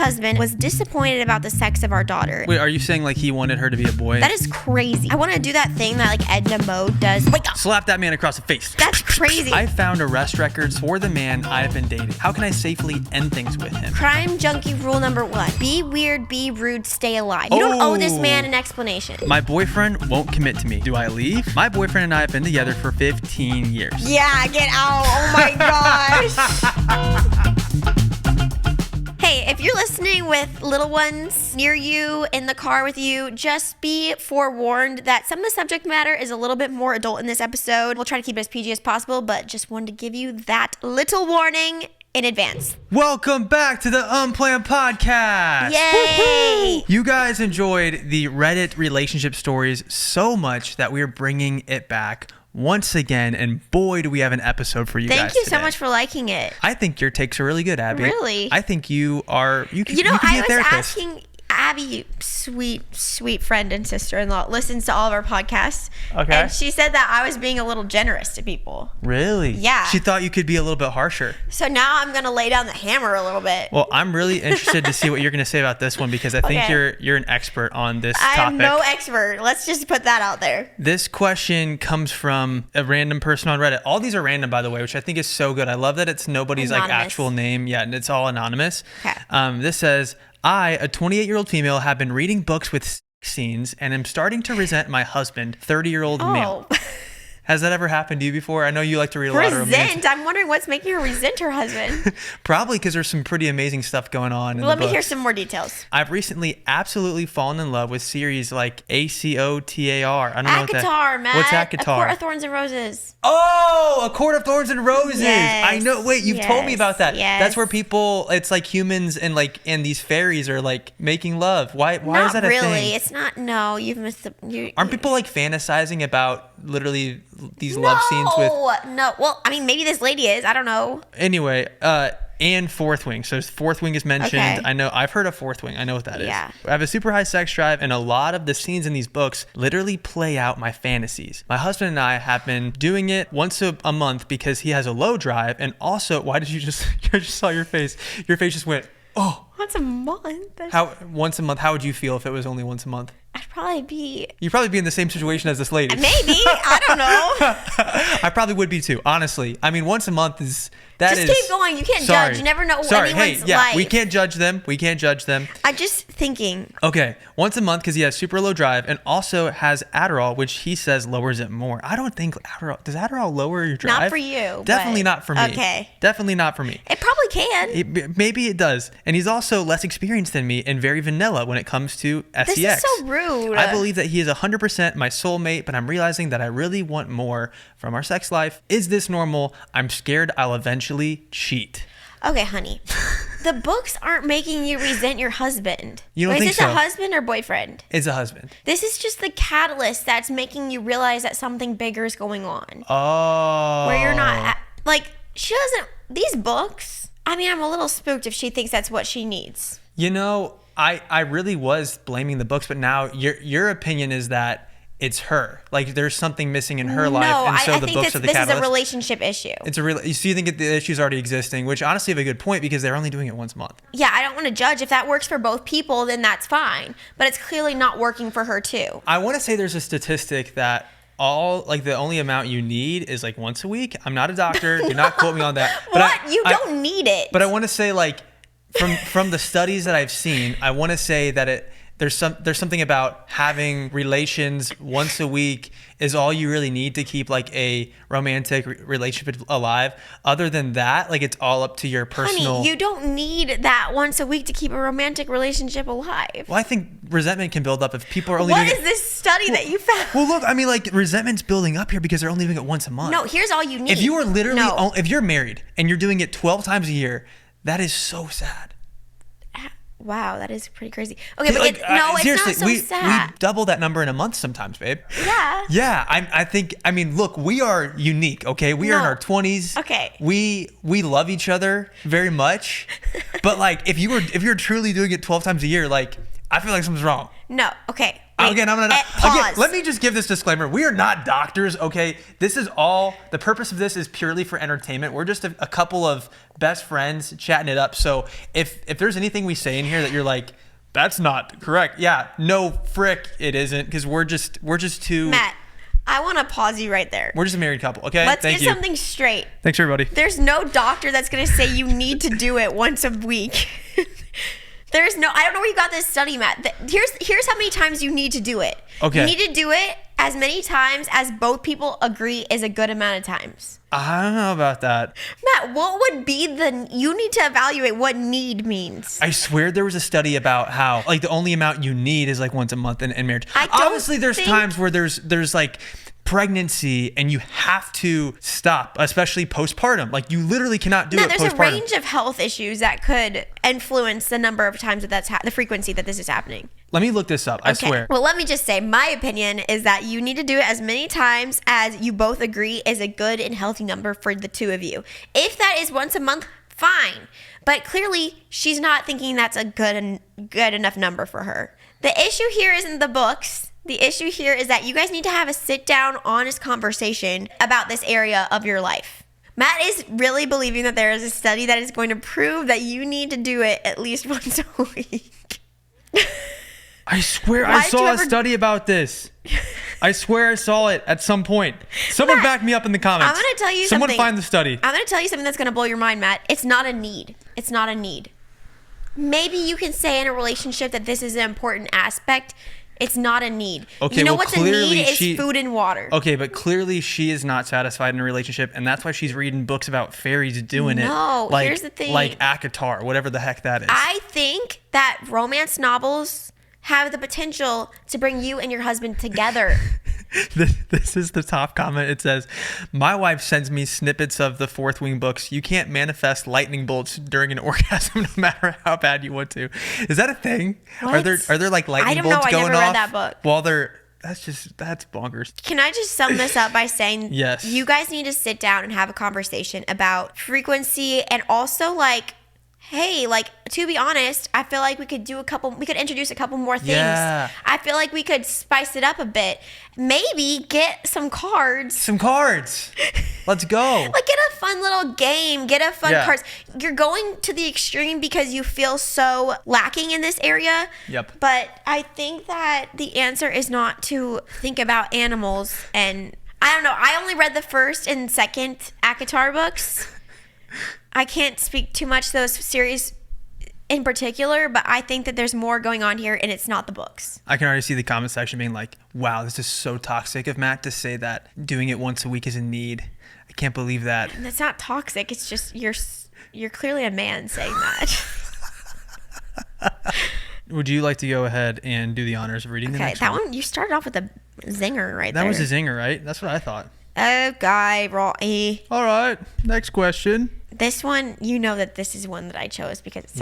husband was disappointed about the sex of our daughter. Wait, are you saying like he wanted her to be a boy? That is crazy. I want to do that thing that like Edna Mode does. Wake up. Slap that man across the face. That's crazy. I found arrest records for the man I have been dating. How can I safely end things with him? Crime junkie rule number 1. Be weird, be rude, stay alive. You don't owe this man an explanation. My boyfriend won't commit to me. Do I leave? My boyfriend and I have been together for 15 years. Yeah, get out. Oh my gosh. Hey, if you're listening with little ones near you, in the car with you, just be forewarned that some of the subject matter is a little bit more adult in this episode. We'll try to keep it as PG as possible, but just wanted to give you that little warning in advance. Welcome back to the Unplanned podcast. Yay! Woo-hoo! You guys enjoyed the Reddit relationship stories so much that we are bringing it back once again, and boy, do we have an episode for you guys Thank you today. so much for liking it. I think your takes are really good, Abby. Really? I think you are. You could be I a was therapist. asking Abby, sweet friend and sister-in-law, listens to all of our podcasts. Okay. And she said that I was being a little generous to people. Really? Yeah. She thought you could be a little bit harsher. So now I'm going to lay down the hammer a little bit. Well, I'm really interested to see what you're going to say about this one because I think Okay. you're an expert on this I topic. am no expert. Let's just put that out there. This question comes from a random person on Reddit. All these are random, by the way, which I think is so good. I love that it's nobody's like Anonymous. actual name. Yeah, and it's all anonymous. Okay. This says, I, a 28-year-old female, have been reading books with sex scenes and am starting to resent my husband, 30-year-old male. Has that ever happened to you before? I know you like to read a lot of romance. Resent? I'm wondering what's making her resent her husband. Probably because there's some pretty amazing stuff going on in Let the me hear books. some more details. I've recently absolutely fallen in love with series like ACOTAR. I don't know what that. ACOTAR, Matt. What's A ACOTAR? Court of Thorns and Roses. Oh, A Court of Thorns and Roses. Yes, I know. Wait, you've told me about that. yes. That's where people, it's like humans and these fairies are like making love. Why Not is that a really. thing? It's not. No, you've missed the. Aren't people like fantasizing about literally these love scenes with? No. Well, I mean, maybe this lady is. I don't know. Anyway, and Fourth Wing. So Fourth Wing is mentioned. Okay. I know. I've heard of Fourth Wing. I know what that is. Yeah. I have a super high sex drive, and a lot of the scenes in these books literally play out my fantasies. My husband and I have been doing it once a month because he has a low drive, and also, why did you just? I just saw your face. Your face just went, oh. Once a month. Once a month? How would you feel if it was only once a month? I'd probably be. You'd probably be in the same situation as this lady. Maybe. I don't know. I probably would be too, honestly. I mean, once a month is Just keep going. You can't judge. You never know anyone's life. We can't judge them. We can't judge them. I'm just thinking. Okay, once a month because he has super low drive and also has Adderall, which he says lowers it more. I don't think does Adderall lower your drive? Not for you. Definitely but, not for me. Okay. Definitely not for me. It probably can. Maybe it does. And he's also less experienced than me and very vanilla when it comes to sex. This is so rude. I believe that he is 100% my soulmate, but I'm realizing that I really want more from our sex life. Is this normal? I'm scared I'll eventually cheat. Okay, honey. The books aren't making you resent your husband. You don't think Is this so? a husband or boyfriend? It's a husband. This is just the catalyst that's making you realize that something bigger is going on. Oh. Where you're not she doesn't. These books. I mean, I'm a little spooked if she thinks that's what she needs. You know, I really was blaming the books, but now your opinion is that it's her. Like there's something missing in her life, and so I the think books are the this catalyst. is a relationship issue. It's a real. So you think the issue's already existing, which honestly have a good point because they're only doing it once a month. Yeah, I don't want to judge. If that works for both people, then that's fine. But it's clearly not working for her too. I want to say there's a statistic that the only amount you need is like once a week. I'm not a doctor. Do not quote me on that. But You don't need it. But I want to say from the studies that I've seen, I want to say that there's something about having relations once a week is all you really need to keep like a romantic relationship alive. Other than that, like it's all up to your personal. Honey, you don't need that once a week to keep a romantic relationship alive. Well, I think resentment can build up if people are only What doing is this study that you found? Well, look, I mean, like resentment's building up here because they're only doing it once a month. No, here's all you need. If you are literally, No. if you're married and you're doing it 12 times a year, that is so sad. Wow, that is pretty crazy. Okay, but it's seriously, not so we sad. double that number in a month sometimes, babe. Yeah. Yeah, I mean, look, we are unique, okay? We are in our 20s. Okay. We love each other very much. But like if you're truly doing it 12 times a year, like I feel like something's wrong. No, okay. Again, Pause. let me just give this disclaimer. We are not doctors, okay? This is all, the purpose of this is purely for entertainment. We're just a couple of best friends chatting it up. So if there's anything we say in here that you're like, that's not correct. Yeah, no frick, it isn't, because we're just too... Matt, I want to pause you right there. We're just a married couple, okay? Let's Thank get you. something straight. Thanks, everybody. There's no doctor that's going to say you need to do it once a week. I don't know where you got this study, Matt. Here's how many times you need to do it. Okay. You need to do it as many times as both people agree is a good amount of times. I don't know about that. Matt, what would be you need to evaluate what need means. I swear there was a study about how, like, the only amount you need is, like, once a month in marriage. Obviously, there's times where there's, like, pregnancy and you have to stop, especially postpartum. Like, you literally cannot do it postpartum. There's a range of health issues that could influence the number of times that the frequency that this is happening. Let me look this up. I swear. Well, let me just say, my opinion is that you need to do it as many times as you both agree is a good and healthy number for the two of you. If that is once a month, fine. But clearly, she's not thinking that's a good enough number for her. The issue here isn't the books. The issue here is that you guys need to have a sit-down, honest conversation about this area of your life. Matt is really believing that there is a study that is going to prove that you need to do it at least once a week. I swear I saw a study about this. I swear I saw it at some point. Someone back me up in the comments. I'm going to tell you something. Someone find the study. I'm going to tell you something that's going to blow your mind, Matt. It's not a need. It's not a need. Maybe you can say in a relationship that this is an important aspect. It's not a need. Okay, you know well, what's a need is food and water. Okay, but clearly she is not satisfied in a relationship, and that's why she's reading books about fairies doing it. No, here's the thing. Like Akatar, whatever the heck that is. I think that romance novels have the potential to bring you and your husband together. This is the top comment. It says, my wife sends me snippets of the Fourth Wing books. You can't manifest lightning bolts during an orgasm no matter how bad you want to. Is that a thing? What? Are there like lightning bolts going off? I never read that book. While that's bonkers. Can I just sum this up by saying, yes, you guys need to sit down and have a conversation about frequency, and also, like, hey, like, to be honest, I feel like we could introduce a couple more things. Yeah. I feel like we could spice it up a bit. Maybe get some cards. Let's go. Like, get a fun little game. Get a fun cards. You're going to the extreme because you feel so lacking in this area. Yep. But I think that the answer is not to think about animals. And I don't know. I only read the first and second Akatar books. I can't speak too much to those series in particular, but I think that there's more going on here, and it's not the books. I can already see the comment section being like, wow, this is so toxic of Matt to say that doing it once a week is a need. I can't believe that. And that's not toxic. It's just you're clearly a man saying that. Would you like to go ahead and do the honors of reading the next one? Okay, that one, you started off with a zinger right there. That was a zinger, right? That's what I thought. Oh, guy, Rocky. All right, next question. This one, you know that this is one that I chose because it's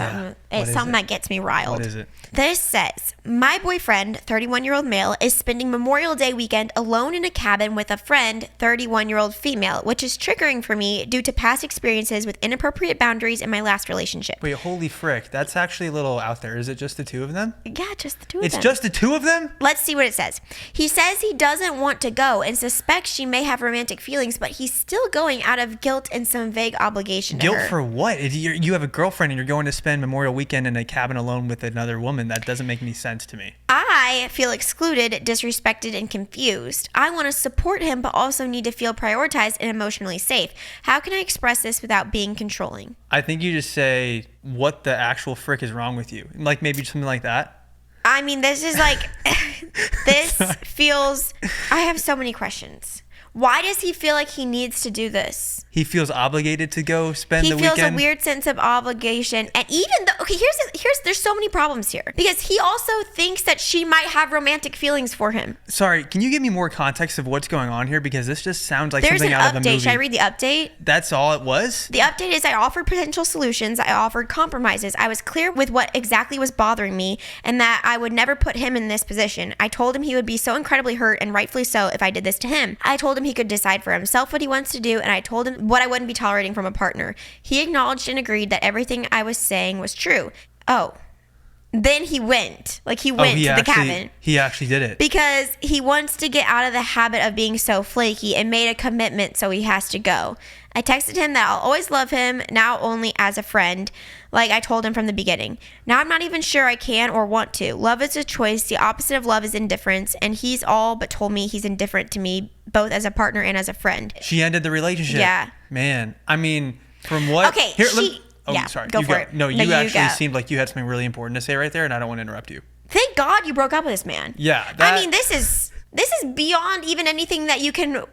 something that gets me riled. What is it? This says, my boyfriend, 31-year-old male, is spending Memorial Day weekend alone in a cabin with a friend, 31-year-old female, which is triggering for me due to past experiences with inappropriate boundaries in my last relationship. Wait, holy frick. That's actually a little out there. Is it just the two of them? Yeah, just the two of them. It's just the two of them? Let's see what it says. He says he doesn't want to go and suspects she may have romantic feelings, but he's still going out of guilt and some vague obligation to Guilt her. for what? If you have a girlfriend and you're going to spend Memorial Weekend in a cabin alone with another woman. That doesn't make any sense to me. I feel excluded, disrespected, and confused. I want to support him, but also need to feel prioritized and emotionally safe. How can I express this without being controlling? I think you just say, what the actual frick is wrong with you? Like maybe something like that. I mean, this is like, this feels, I have so many questions. Why does he feel like he needs to do this? He feels obligated to go spend the weekend. He feels a weird sense of obligation. And even though, okay, there's so many problems here. Because he also thinks that she might have romantic feelings for him. Sorry, can you give me more context of what's going on here? Because this just sounds like There's something out of a movie. Should I read the update? That's all it was? The update is I offered potential solutions. I offered compromises. I was clear with what exactly was bothering me and that I would never put him in this position. I told him he would be so incredibly hurt, and rightfully so, if I did this to him. I told him he could decide for himself what he wants to do, and I told him what I wouldn't be tolerating from a partner. He acknowledged and agreed that everything I was saying was true. Oh, Then he went. Like, he Oh, went to the cabin. He actually did it. Because he wants to get out of the habit of being so flaky and made a commitment, so he has to go. I texted him that I'll always love him, now only as a friend, like I told him from the beginning. Now I'm not even sure I can or want to. Love is a choice. The opposite of love is indifference, and he's all but told me he's indifferent to me, both as a partner and as a friend. She ended the relationship. Yeah. Man, I mean, from what... Okay, sorry. Go for it. No, you actually go. seemed like you had something really important to say right there, and I don't want to interrupt you. Thank God you broke up with this man. Yeah. I mean, this is beyond even anything that you can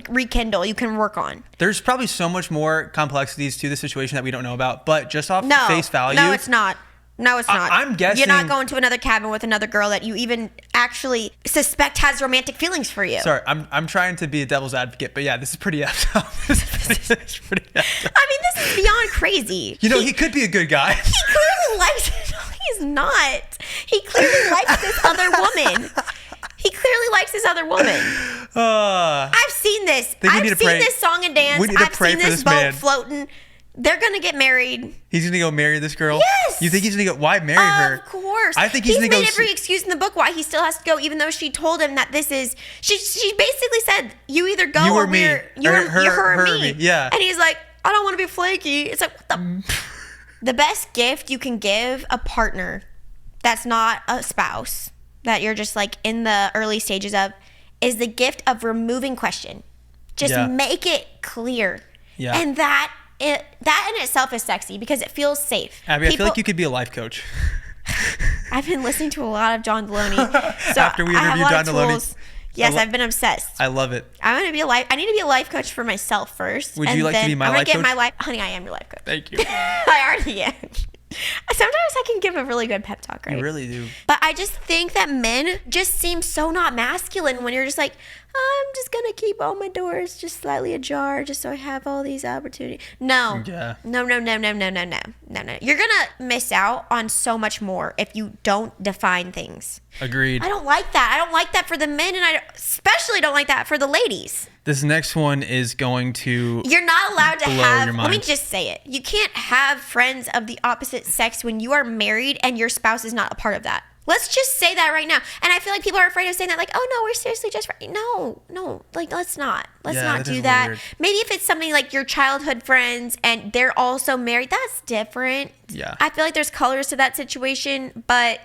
rekindle, you can work on. There's probably so much more complexities to the situation that we don't know about, but just off face value... No, it's not. No, it's not. I'm guessing... You're not going to another cabin with another girl that you even actually suspect has romantic feelings for you. Sorry, I'm trying to be a devil's advocate, but yeah, this is pretty effed up. This is pretty effed up. I mean, this is beyond crazy. You know, he could be a good guy. He clearly likes... No, he's not. He clearly likes this other woman. He clearly likes this other woman. I've seen this. I've seen this song and dance. I've seen this boat floating. They're going to get married. He's going to go marry this girl? Yes. You think he's going to go... Why marry her? Of course. I think he's going to go... made every excuse in the book why he still has to go, even though she told him that this is... She basically said, you either go you or me. you're her or me. Yeah. And he's like, I don't want to be flaky. It's like, what the... The best gift you can give a partner that's not a spouse, that you're just like in the early stages of, is the gift of removing question. Just make it clear. Yeah. And that in itself is sexy because it feels safe. Abby, I feel like you could be a life coach. I've been listening to a lot of John Deloney. So after we interviewed John Deloney. Yes, I've been obsessed. I love it. I need to be a life coach for myself first. Would you like to be my life coach? Honey, I am your life coach. Thank you. I already am. Sometimes I can give a really good pep talk, right? You really do. But I just think that men just seem so not masculine when you're just like, I'm just going to keep all my doors just slightly ajar just so I have all these opportunities. No. Yeah. No. You're going to miss out on so much more if you don't define things. Agreed. I don't like that. I don't like that for the men, and I especially don't like that for the ladies. This next one is going to... You're not allowed to have... Let me just say it. You can't have friends of the opposite sex when you are married and your spouse is not a part of that. Let's just say that right now. And I feel like people are afraid of saying that, like, oh, no, we're seriously just... No. Like, let's not. Let's not do that. Weird. Maybe if it's something like your childhood friends and they're also married, that's different. Yeah. I feel like there's colors to that situation, but...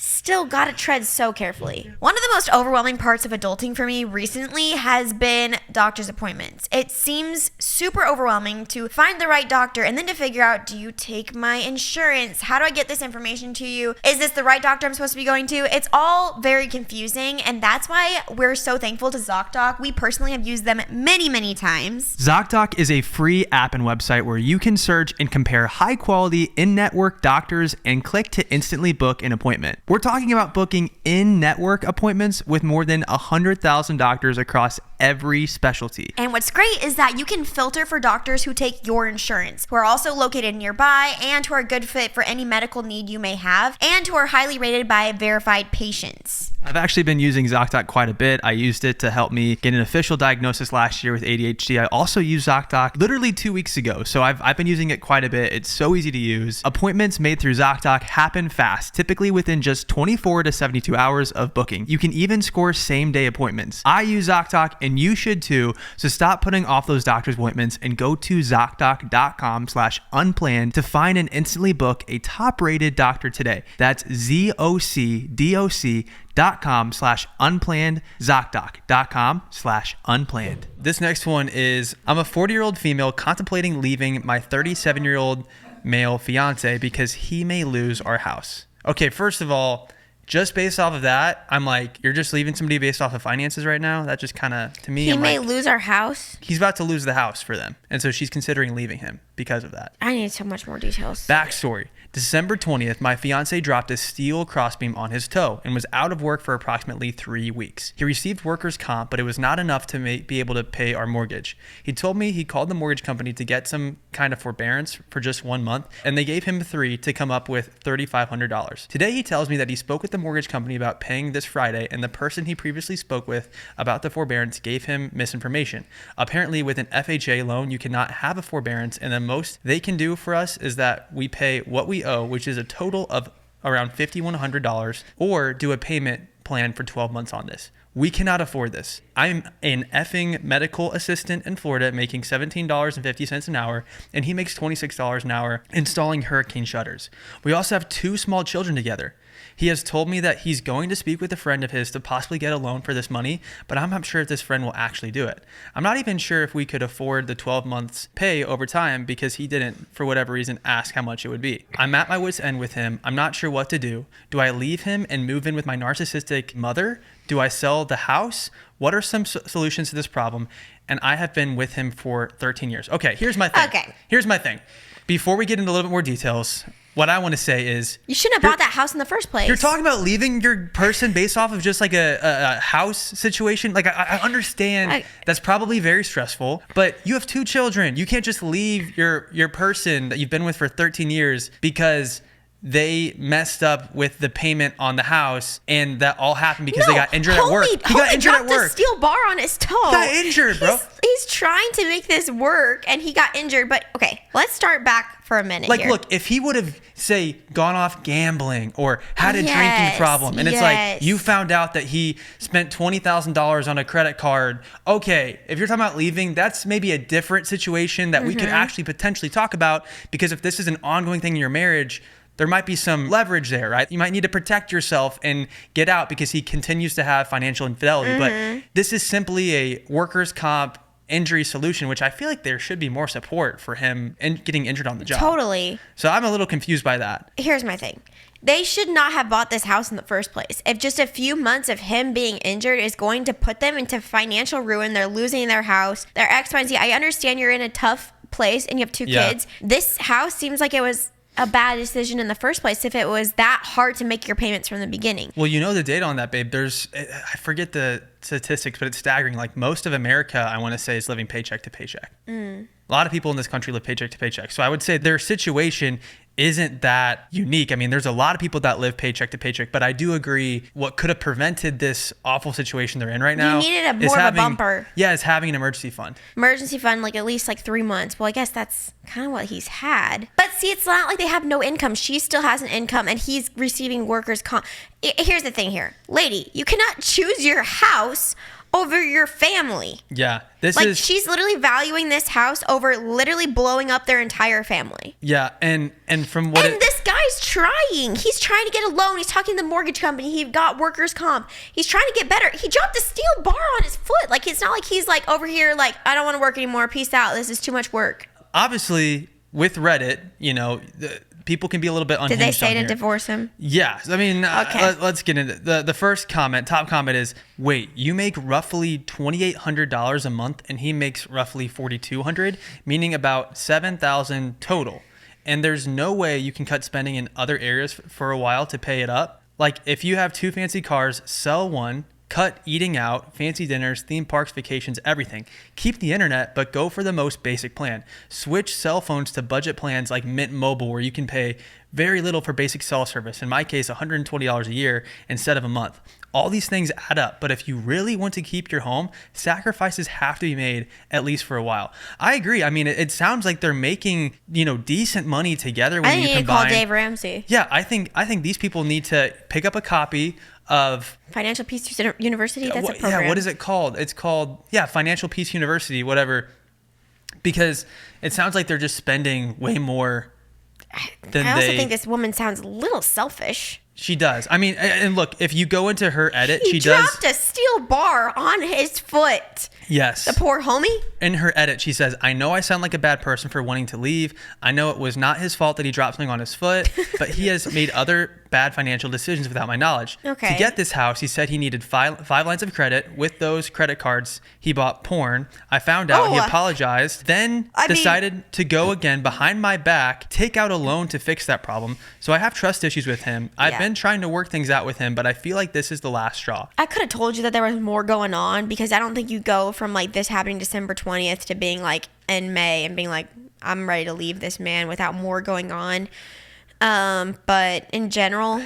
Still gotta tread so carefully. One of the most overwhelming parts of adulting for me recently has been doctor's appointments. It seems super overwhelming to find the right doctor and then to figure out, do you take my insurance? How do I get this information to you? Is this the right doctor I'm supposed to be going to? It's all very confusing, and that's why we're so thankful to ZocDoc. We personally have used them many, many times. ZocDoc is a free app and website where you can search and compare high-quality in-network doctors and click to instantly book an appointment. We're talking about booking in-network appointments with more than 100,000 doctors across every specialty. And what's great is that you can filter for doctors who take your insurance, who are also located nearby, and who are a good fit for any medical need you may have, and who are highly rated by verified patients. I've actually been using ZocDoc quite a bit. I used it to help me get an official diagnosis last year with ADHD. I also used ZocDoc literally 2 weeks ago, so I've been using it quite a bit. It's so easy to use. Appointments made through ZocDoc happen fast, typically within just 24 to 72 hours of booking. You can even score same-day appointments. I use ZocDoc, and you should too, so stop putting off those doctor's appointments and go to ZocDoc.com/unplanned to find and instantly book a top-rated doctor today. That's ZocDoc.com/unplanned, ZocDoc.com/unplanned. This next one is, I'm a 40-year-old female contemplating leaving my 37-year-old male fiance because he may lose our house. Okay, first of all, just based off of that, I'm like, you're just leaving somebody based off of finances right now? That just kind of, to me, He may lose our house? He's about to lose the house for them. And so she's considering leaving him because of that. I need so much more details. Backstory. December 20th, my fiance dropped a steel crossbeam on his toe and was out of work for approximately 3 weeks. He received workers' comp, but it was not enough to be able to pay our mortgage. He told me he called the mortgage company to get some kind of forbearance for just 1 month, and they gave him 3 to come up with $3,500. Today, he tells me that he spoke with the mortgage company about paying this Friday, and the person he previously spoke with about the forbearance gave him misinformation. Apparently, with an FHA loan, you cannot have a forbearance, and the most they can do for us is that we pay what we owe, which is a total of around $5,100 or do a payment plan for 12 months on this. We cannot afford this. I'm an effing medical assistant in Florida making $17.50 an hour, and he makes $26 an hour installing hurricane shutters. We also have 2 small children together. He has told me that he's going to speak with a friend of his to possibly get a loan for this money, but I'm not sure if this friend will actually do it. I'm not even sure if we could afford the 12 months pay over time because he didn't, for whatever reason, ask how much it would be. I'm at my wit's end with him. I'm not sure what to do. Do I leave him and move in with my narcissistic mother? Do I sell the house? What are some solutions to this problem? And I have been with him for 13 years. Okay, here's my thing. Here's my thing. Before we get into a little bit more details, what I want to say is you shouldn't have bought that house in the first place. You're talking about leaving your person based off of just like a house situation. Like I understand that's probably very stressful, but you have 2 children. You can't just leave your person that you've been with for 13 years because they messed up with the payment on the house, and that all happened because they got injured at work. He got injured at work. Dropped a steel bar on his toe. He got injured, bro. He's trying to make this work, and he got injured. But okay, let's start back for a minute. Like, look, if he would have, say, gone off gambling or had a drinking problem, and it's like you found out that he spent $20,000 on a credit card. Okay, if you're talking about leaving, that's maybe a different situation that we could actually potentially talk about, because if this is an ongoing thing in your marriage, there might be some leverage there, right? You might need to protect yourself and get out because he continues to have financial infidelity. But this is simply a workers' comp injury solution, which I feel like there should be more support for him and getting injured on the job. Totally. So I'm a little confused by that. Here's my thing. They should not have bought this house in the first place. If just a few months of him being injured is going to put them into financial ruin, they're losing their house, their X, Y, and Z. I understand you're in a tough place and you have 2 kids. This house seems like it was a bad decision in the first place if it was that hard to make your payments from the beginning. Well, you know the data on that, babe. I forget the statistics, but it's staggering. Like most of America, I want to say, is living paycheck to paycheck. A lot of people in this country live paycheck to paycheck. So I would say their situation isn't that unique. I mean, there's a lot of people that live paycheck to paycheck, but I do agree what could have prevented this awful situation they're in right now. You needed more of a bumper. Yeah, is having an emergency fund. Emergency fund, like at least like 3 months. Well, I guess that's kind of what he's had. But see, it's not like they have no income. She still has an income and he's receiving workers' comp. Here's the thing here. Lady, you cannot choose your house over your family. Yeah. She's literally valuing this house over literally blowing up their entire family. Yeah, and from this guy's trying. He's trying to get a loan. He's talking to the mortgage company. He got workers' comp. He's trying to get better. He dropped a steel bar on his foot. Like, it's not like he's like over here like, I don't want to work anymore. Peace out. This is too much work. Obviously, with Reddit, you know, people can be a little bit unhinged. Did they say to divorce him? Yeah. I mean, okay. Let's get into the first comment. Top comment is, wait, you make roughly $2,800 a month and he makes roughly $4,200, meaning about $7,000 total. And there's no way you can cut spending in other areas for a while to pay it up. Like if you have 2 fancy cars, sell one. Cut eating out, fancy dinners, theme parks, vacations, everything. Keep the internet, but go for the most basic plan. Switch cell phones to budget plans like Mint Mobile, where you can pay very little for basic cell service. In my case, $120 a year instead of a month. All these things add up, but if you really want to keep your home, sacrifices have to be made at least for a while. I agree. I mean, it sounds like they're making, decent money together when you combine. I think you need to call Dave Ramsey. Yeah, I think these people need to pick up a copy of Financial Peace University. That's a program. Yeah, what is it called? It's called Financial Peace University, whatever. Because it sounds like they're just spending way more than I also think this woman sounds a little selfish. She does. I mean, and look, if you go into her edit, she dropped a steel bar on his foot. Yes. The poor homie. In her edit, she says, I know I sound like a bad person for wanting to leave. I know it was not his fault that he dropped something on his foot, but he has made other bad financial decisions without my knowledge. Okay. To get this house, he said he needed five lines of credit. With those credit cards, he bought porn. I found out, he apologized, then decided to go again behind my back, take out a loan to fix that problem. So I have trust issues with him. I've been trying to work things out with him, but I feel like this is the last straw. I could have told you that there was more going on, because I don't think you go from like this happening December 20th to being like in May and being like, I'm ready to leave this man without more going on. But in general,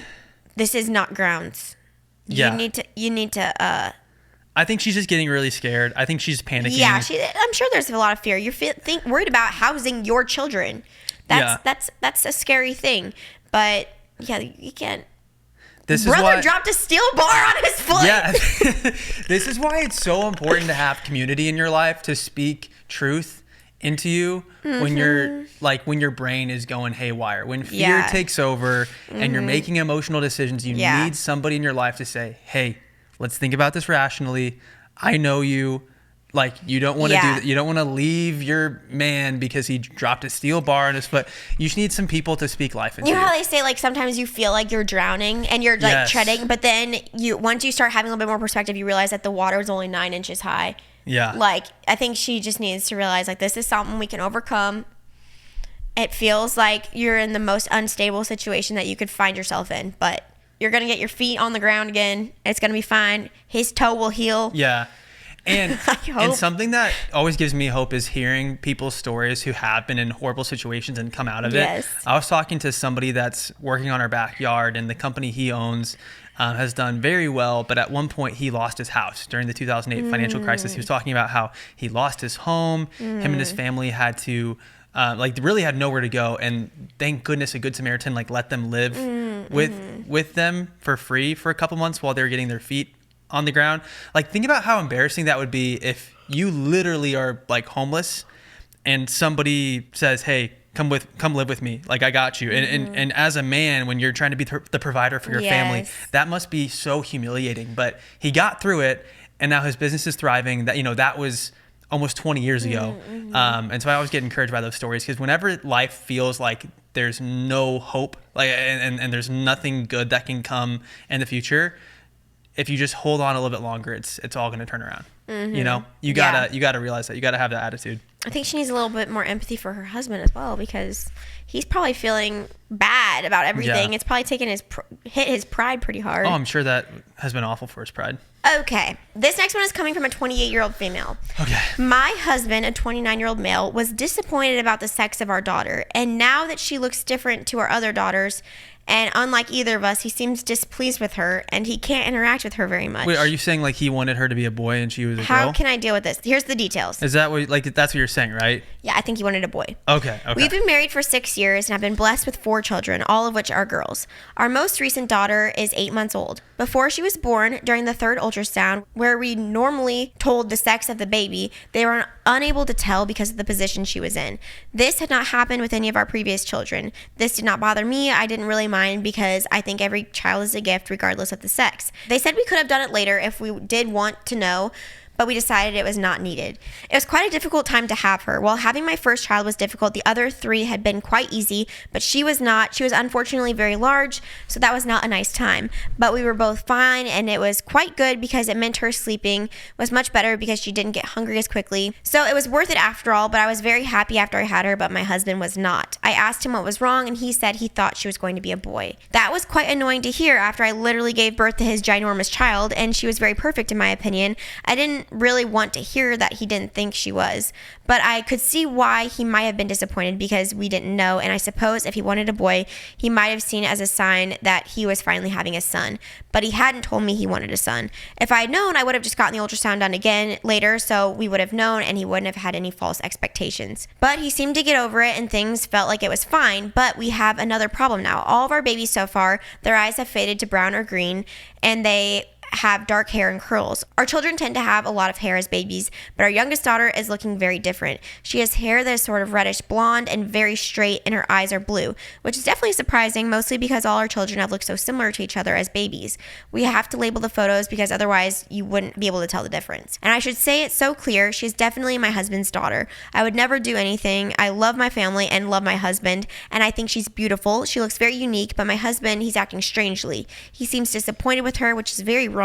this is not grounds. Yeah. You need to I think she's just getting really scared. I think she's panicking. Yeah, I'm sure there's a lot of fear. You're worried about housing your children. That's a scary thing. But Yeah, you can't. This Brother is why, dropped a steel bar on his foot. Yeah. This is why it's so important to have community in your life to speak truth into you when you're like, when your brain is going haywire, when fear takes over and you're making emotional decisions. You need somebody in your life to say, hey, let's think about this rationally. I know you. Like, you don't want to do that. You don't want to leave your man because he dropped a steel bar on his foot. You just need some people to speak life into you. You know how they say, like, sometimes you feel like you're drowning and you're, like, treading, but then once you start having a little bit more perspective, you realize that the water is only 9 inches high. Yeah. Like, I think she just needs to realize, like, this is something we can overcome. It feels like you're in the most unstable situation that you could find yourself in, but you're going to get your feet on the ground again. It's going to be fine. His toe will heal. Yeah. And something that always gives me hope is hearing people's stories who have been in horrible situations and come out of it. I was talking to somebody that's working on our backyard, and the company he owns has done very well. But at one point, he lost his house during the 2008 financial crisis. He was talking about how he lost his home. Him and his family had to really had nowhere to go, and thank goodness a Good Samaritan like let them live with them for free for a couple months while they were getting their feet on the ground. Like, think about how embarrassing that would be if you literally are like homeless and somebody says, hey, come live with me, like I got you. And as a man, when you're trying to be the provider for your family, that must be so humiliating. But he got through it, and now his business is thriving. That was almost 20 years ago. And so I always get encouraged by those stories, because whenever life feels like there's no hope, like and there's nothing good that can come in the future, if you just hold on a little bit longer, it's all going to turn around. You gotta realize that. You gotta have that attitude. I think she needs a little bit more empathy for her husband as well, because he's probably feeling bad about everything. It's probably taken hit his pride pretty hard. Oh, I'm sure that has been awful for his pride. Okay. This next one is coming from a 28-year-old female. Okay. My husband, a 29-year-old male, was disappointed about the sex of our daughter. And now that she looks different to our other daughters, and unlike either of us, he seems displeased with her, and he can't interact with her very much. Wait, are you saying like he wanted her to be a boy and she was a girl? How can I deal with this? Here's the details. Is that what, like, that's what you're saying, right? Yeah, I think he wanted a boy. Okay. We've been married for 6 years and have been blessed with 4 children, all of which are girls. Our most recent daughter is 8 months old. Before she was born, during the 3rd ultrasound, where we normally told the sex of the baby, they were unable to tell because of the position she was in. This had not happened with any of our previous children. This did not bother me. I didn't really mind, because I think every child is a gift regardless of the sex. They said we could have done it later if we did want to know, but we decided it was not needed. It was quite a difficult time to have her. While having my first child was difficult, the other 3 had been quite easy, but she was not. She was unfortunately very large, so that was not a nice time. But we were both fine, and it was quite good because it meant her sleeping was much better because she didn't get hungry as quickly. So it was worth it after all, but I was very happy after I had her, but my husband was not. I asked him what was wrong, and he said he thought she was going to be a boy. That was quite annoying to hear after I literally gave birth to his ginormous child, and she was very perfect in my opinion. I didn't really want to hear that he didn't think she was, but I could see why he might have been disappointed because we didn't know, and I suppose if he wanted a boy, he might have seen it as a sign that he was finally having a son, but he hadn't told me he wanted a son. If I had known, I would have just gotten the ultrasound done again later, so we would have known and he wouldn't have had any false expectations. But he seemed to get over it and things felt like it was fine, but we have another problem now. All of our babies so far, their eyes have faded to brown or green, and they have dark hair and curls. Our children tend to have a lot of hair as babies, but our youngest daughter is looking very different. She has hair that is sort of reddish blonde and very straight, and her eyes are blue, which is definitely surprising, mostly because all our children have looked so similar to each other as babies. We have to label the photos because otherwise you wouldn't be able to tell the difference. And I should say it's so clear, she's definitely my husband's daughter. I would never do anything. I love my family and love my husband, and I think she's beautiful. She looks very unique, but my husband, he's acting strangely. He seems disappointed with her, which is very wrong.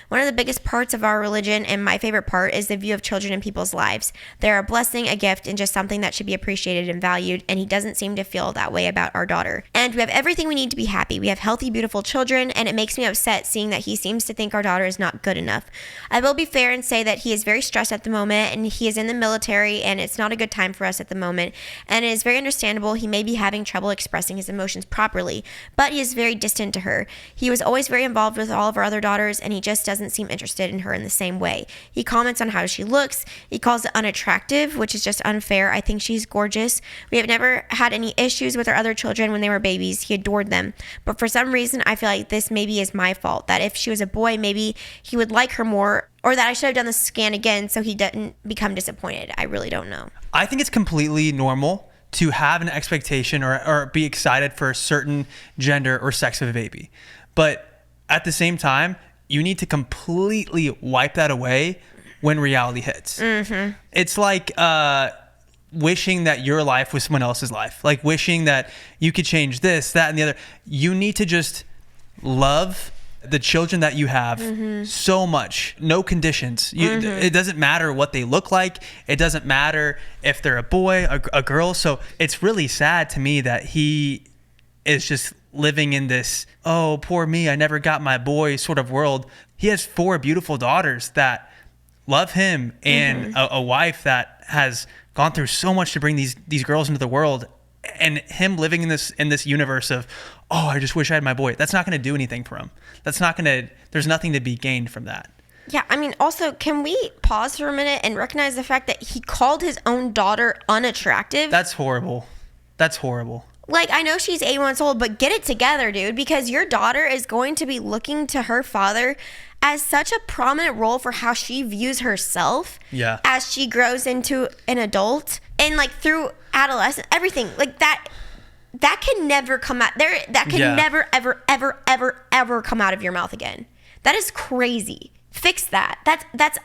One of the biggest parts of our religion, and my favorite part, is the view of children in people's lives. They're a blessing, a gift, and just something that should be appreciated and valued, and he doesn't seem to feel that way about our daughter. And we have everything we need to be happy. We have healthy, beautiful children, and it makes me upset seeing that he seems to think our daughter is not good enough. I will be fair and say that he is very stressed at the moment, and he is in the military, and it's not a good time for us at the moment, and it is very understandable he may be having trouble expressing his emotions properly, but he is very distant to her. He was always very involved with all of our other daughters, divorce, and he just doesn't seem interested in her in the same way. He comments on how she looks. He calls it unattractive, which is just unfair. I think she's gorgeous. We have never had any issues with our other children when they were babies. He adored them. But for some reason, I feel like this maybe is my fault, that if she was a boy, maybe he would like her more, or that I should have done the scan again so he didn't become disappointed. I really don't know. I think it's completely normal to have an expectation or be excited for a certain gender or sex of a baby. But at the same time, you need to completely wipe that away when reality hits. Mm-hmm. It's like wishing that your life was someone else's life. Like wishing that you could change this, that, and the other. You need to just love the children that you have so much. No conditions. It doesn't matter what they look like. It doesn't matter if they're a boy, a girl. So it's really sad to me that he is just living in this, oh, poor me, I never got my boy sort of world. He has 4 beautiful daughters that love him and a wife that has gone through so much to bring these girls into the world. And him living in this universe of, oh, I just wish I had my boy. That's not going to do anything for him. There's nothing to be gained from that. Yeah, I mean, also, can we pause for a minute and recognize the fact that he called his own daughter unattractive? That's horrible. Like, I know she's 8 months old, but get it together, dude, because your daughter is going to be looking to her father as such a prominent role for how she views herself as she grows into an adult and like through adolescence, everything like that can never come out there. That can never, ever, ever, ever, ever come out of your mouth again. That is crazy. Fix that. That's,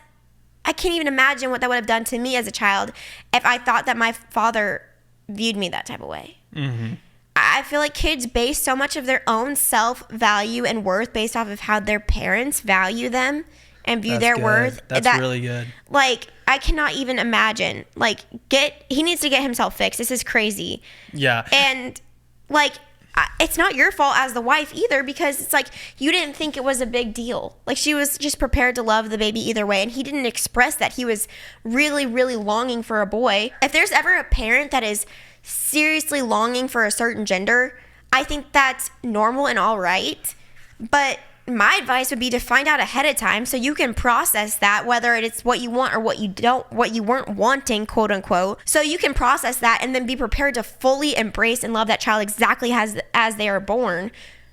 I can't even imagine what that would have done to me as a child if I thought that my father viewed me that type of way. Mm-hmm. I feel like kids base so much of their own self-value and worth based off of how their parents value them and view their worth. That's really good. Like, I cannot even imagine. Like, he needs to get himself fixed. This is crazy. Yeah. And, like, it's not your fault as the wife either, because it's like you didn't think it was a big deal. Like, she was just prepared to love the baby either way, and he didn't express that he was really, really longing for a boy. If there's ever a parent that is seriously longing for a certain gender, I think that's normal and all right. But my advice would be to find out ahead of time so you can process that, whether it's what you want or what you weren't wanting, quote unquote. So you can process that and then be prepared to fully embrace and love that child exactly as they are born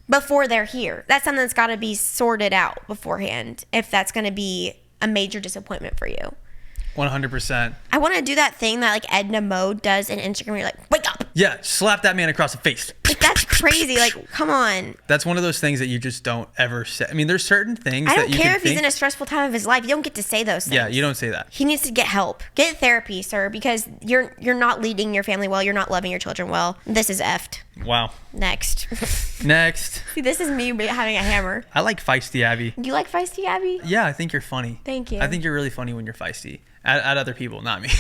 before they're here. That's something that's got to be sorted out beforehand if that's going to be a major disappointment for you. 100%. I want to do that thing that like Edna Mode does in Instagram where you're like, wake up. Yeah, slap that man across the face. Like, that's crazy. Like, come on. That's one of those things that you just don't ever say. I mean, there's certain things I that don't you care can if he's in a stressful time of his life. You don't get to say those things. Yeah, you don't say that. He needs to get help. Get therapy, sir, because you're not leading your family well. You're not loving your children well. This is effed. Wow. Next. See, this is me having a hammer. I like feisty Abby. You like feisty Abby? Yeah, I think you're funny. Thank you. I think you're really funny when you're feisty. At other people, not me.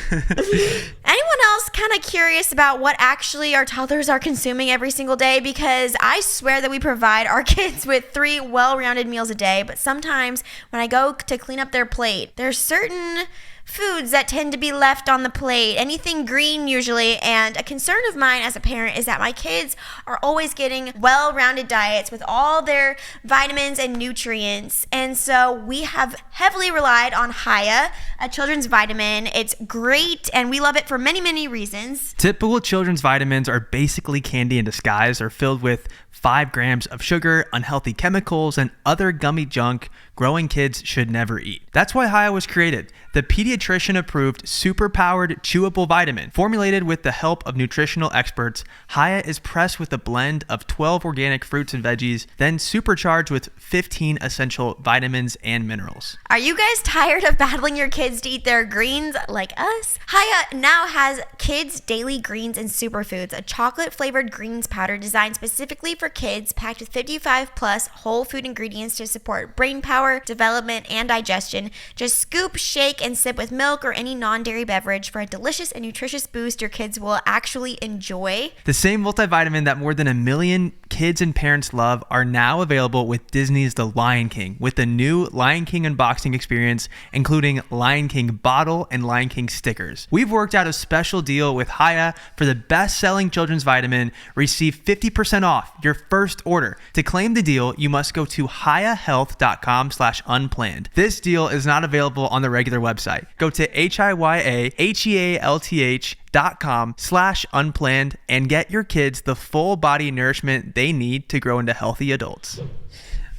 Anyone else kind of curious about what actually our toddlers are consuming every single day? Because I swear that we provide our kids with 3 well-rounded meals a day, but sometimes when I go to clean up their plate, there's certain foods that tend to be left on the plate, anything green usually, and a concern of mine as a parent is that my kids are always getting well-rounded diets with all their vitamins and nutrients, and so we have heavily relied on Haya, a children's vitamin. It's great, and we love it for many, many reasons. Typical children's vitamins are basically candy in disguise. They're filled with 5 grams of sugar, unhealthy chemicals, and other gummy junk growing kids should never eat. That's why Haya was created. The pediatrician-approved, super-powered, chewable vitamin. Formulated with the help of nutritional experts, Haya is pressed with a blend of 12 organic fruits and veggies, then supercharged with 15 essential vitamins and minerals. Are you guys tired of battling your kids to eat their greens like us? Haya now has Kids Daily Greens and Superfoods, a chocolate-flavored greens powder designed specifically for kids, packed with 55-plus whole food ingredients to support brain power, development, and digestion. Just scoop, shake, and sip with with milk or any non-dairy beverage for a delicious and nutritious boost your kids will actually enjoy. The same multivitamin that more than 1 million kids and parents love are now available with Disney's The Lion King, with the new Lion King unboxing experience, including Lion King bottle and Lion King stickers. We've worked out a special deal with Haya for the best-selling children's vitamin. Receive 50% off your first order. To claim the deal, you must go to hiyahealth.com/unplanned. This deal is not available on the regular website. Go to hiyahealth.com/unplanned and get your kids the full body nourishment they need to grow into healthy adults.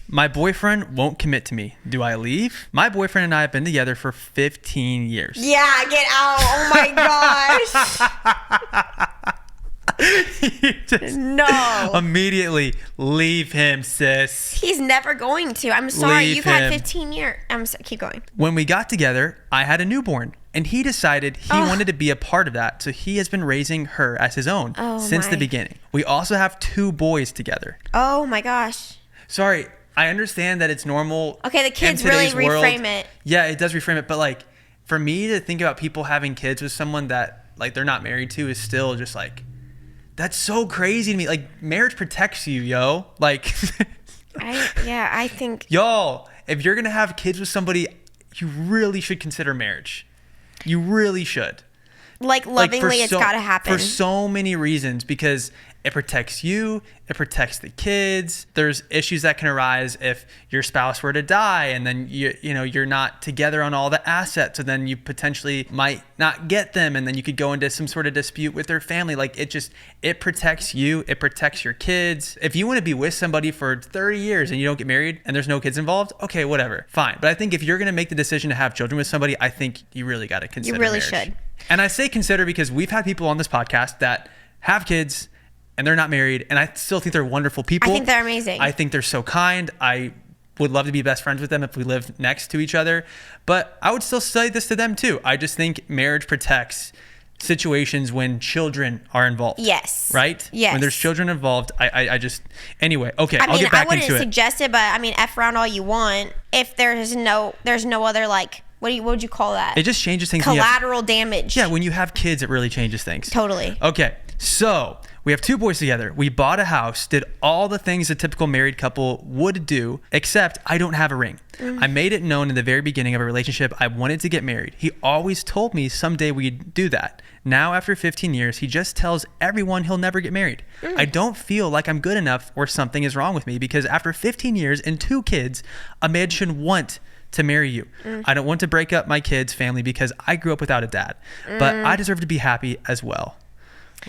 My boyfriend won't commit to me. Do I leave? My boyfriend and I have been together for 15 years. Yeah, get out. Oh my gosh. No. Immediately leave him, sis. He's never going to. I'm sorry. Leave You've had him. 15 years. Keep going. When we got together, I had a newborn, and he decided he wanted to be a part of that, so he has been raising her as his own since the beginning. We also have 2 boys together. Oh my gosh. Sorry, I understand that it's normal. Okay, the kids in really today's world. reframe it. Yeah, it does reframe it, but like for me to think about people having kids with someone that like they're not married to is still just like, that's so crazy to me. Like, marriage protects you, yo. Like, I think. Y'all, if you're gonna have kids with somebody, you really should consider marriage. You really should. Like, lovingly, it's got to happen. For so many reasons, because it protects you, it protects the kids. There's issues that can arise if your spouse were to die and then you're not together on all the assets, so then you potentially might not get them, and then you could go into some sort of dispute with their family. Like, it protects you, it protects your kids. If you want to be with somebody for 30 years and you don't get married and there's no kids involved, okay, whatever, fine. But I think if you're going to make the decision to have children with somebody, I think you really got to consider marriage. You really should. And I say consider because we've had people on this podcast that have kids and they're not married, and I still think they're wonderful people. I think they're amazing. I think they're so kind. I would love to be best friends with them if we lived next to each other. But I would still say this to them too. I just think marriage protects situations when children are involved. Yes. Right? Yes. When there's children involved, I just, anyway, okay, I'll get I back into it. wouldn't suggest it, but I mean, F around all you want. If there's no other, like, what would you call that? It just changes things. Collateral damage. Yeah, when you have kids, it really changes things. Totally. Okay, so we have 2 boys together. We bought a house, did all the things a typical married couple would do, except I don't have a ring. I made it known in the very beginning of a relationship I wanted to get married. He always told me someday we'd do that. Now, after 15 years, he just tells everyone he'll never get married. I don't feel like I'm good enough or something is wrong with me, because after 15 years and 2 kids, a man should want to marry you. I don't want to break up my kids' family because I grew up without a dad, but I deserve to be happy as well.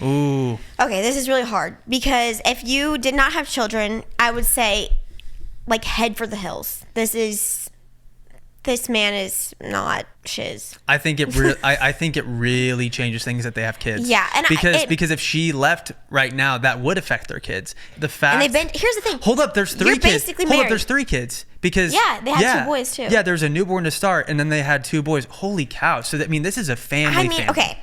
Ooh. Okay, this is really hard, because if you did not have children, I would say, like, head for the hills. This man is not shiz. I think it really changes things that they have kids. Yeah, and because if she left right now, that would affect their kids. Here's the thing. Hold up, there's 3 You're kids. basically Hold up, married. there's 3 kids because they had 2 boys too. Yeah, there's a newborn to start, and then they had 2 boys. Holy cow! So this is a family. Okay.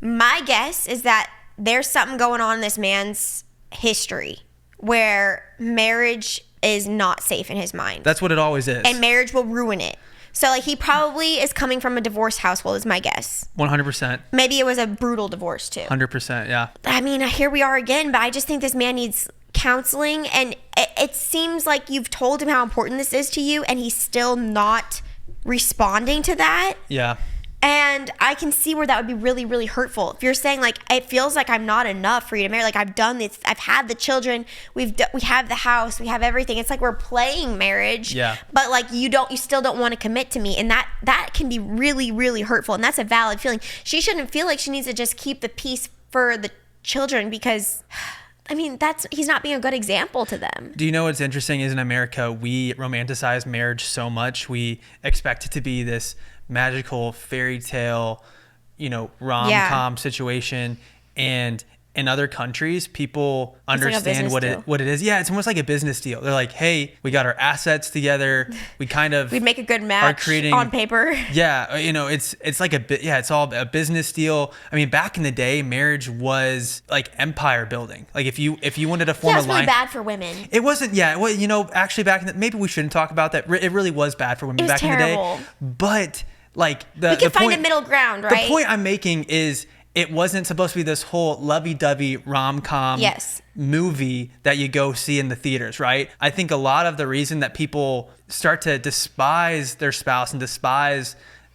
My guess is that there's something going on in this man's history where marriage is not safe in his mind. That's what it always is. And marriage will ruin it. So, like, he probably is coming from a divorce household, is my guess. 100%. Maybe it was a brutal divorce, too. 100%, yeah. I mean, here we are again, but I just think this man needs counseling. And it seems like you've told him how important this is to you, and he's still not responding to that. Yeah. And I can see where that would be really, really hurtful. If you're saying, like, it feels like I'm not enough for you to marry. Like, I've done this. I've had the children. We have the house. We have everything. It's like we're playing marriage. Yeah. But, like, you still don't want to commit to me. And that can be really, really hurtful. And that's a valid feeling. She shouldn't feel like she needs to just keep the peace for the children, because, I mean, he's not being a good example to them. Do you know what's interesting is in America, we romanticize marriage so much. We expect it to be this magical fairy tale, rom-com situation, and in other countries people understand what it is. Yeah, it's almost like a business deal. They're like, hey, we got our assets together, we'd make a good match on paper. Yeah, it's like it's all a business deal. I mean, back in the day, marriage was like empire building. Like if you wanted to form a line, really bad for women. It wasn't. Yeah, well, actually back in maybe we shouldn't talk about that. It really was bad for women back in the day, but Like we can find a middle ground, right? The point I'm making is it wasn't supposed to be this whole lovey-dovey rom-com movie that you go see in the theaters, right? I think a lot of the reason that people start to despise their spouse and despise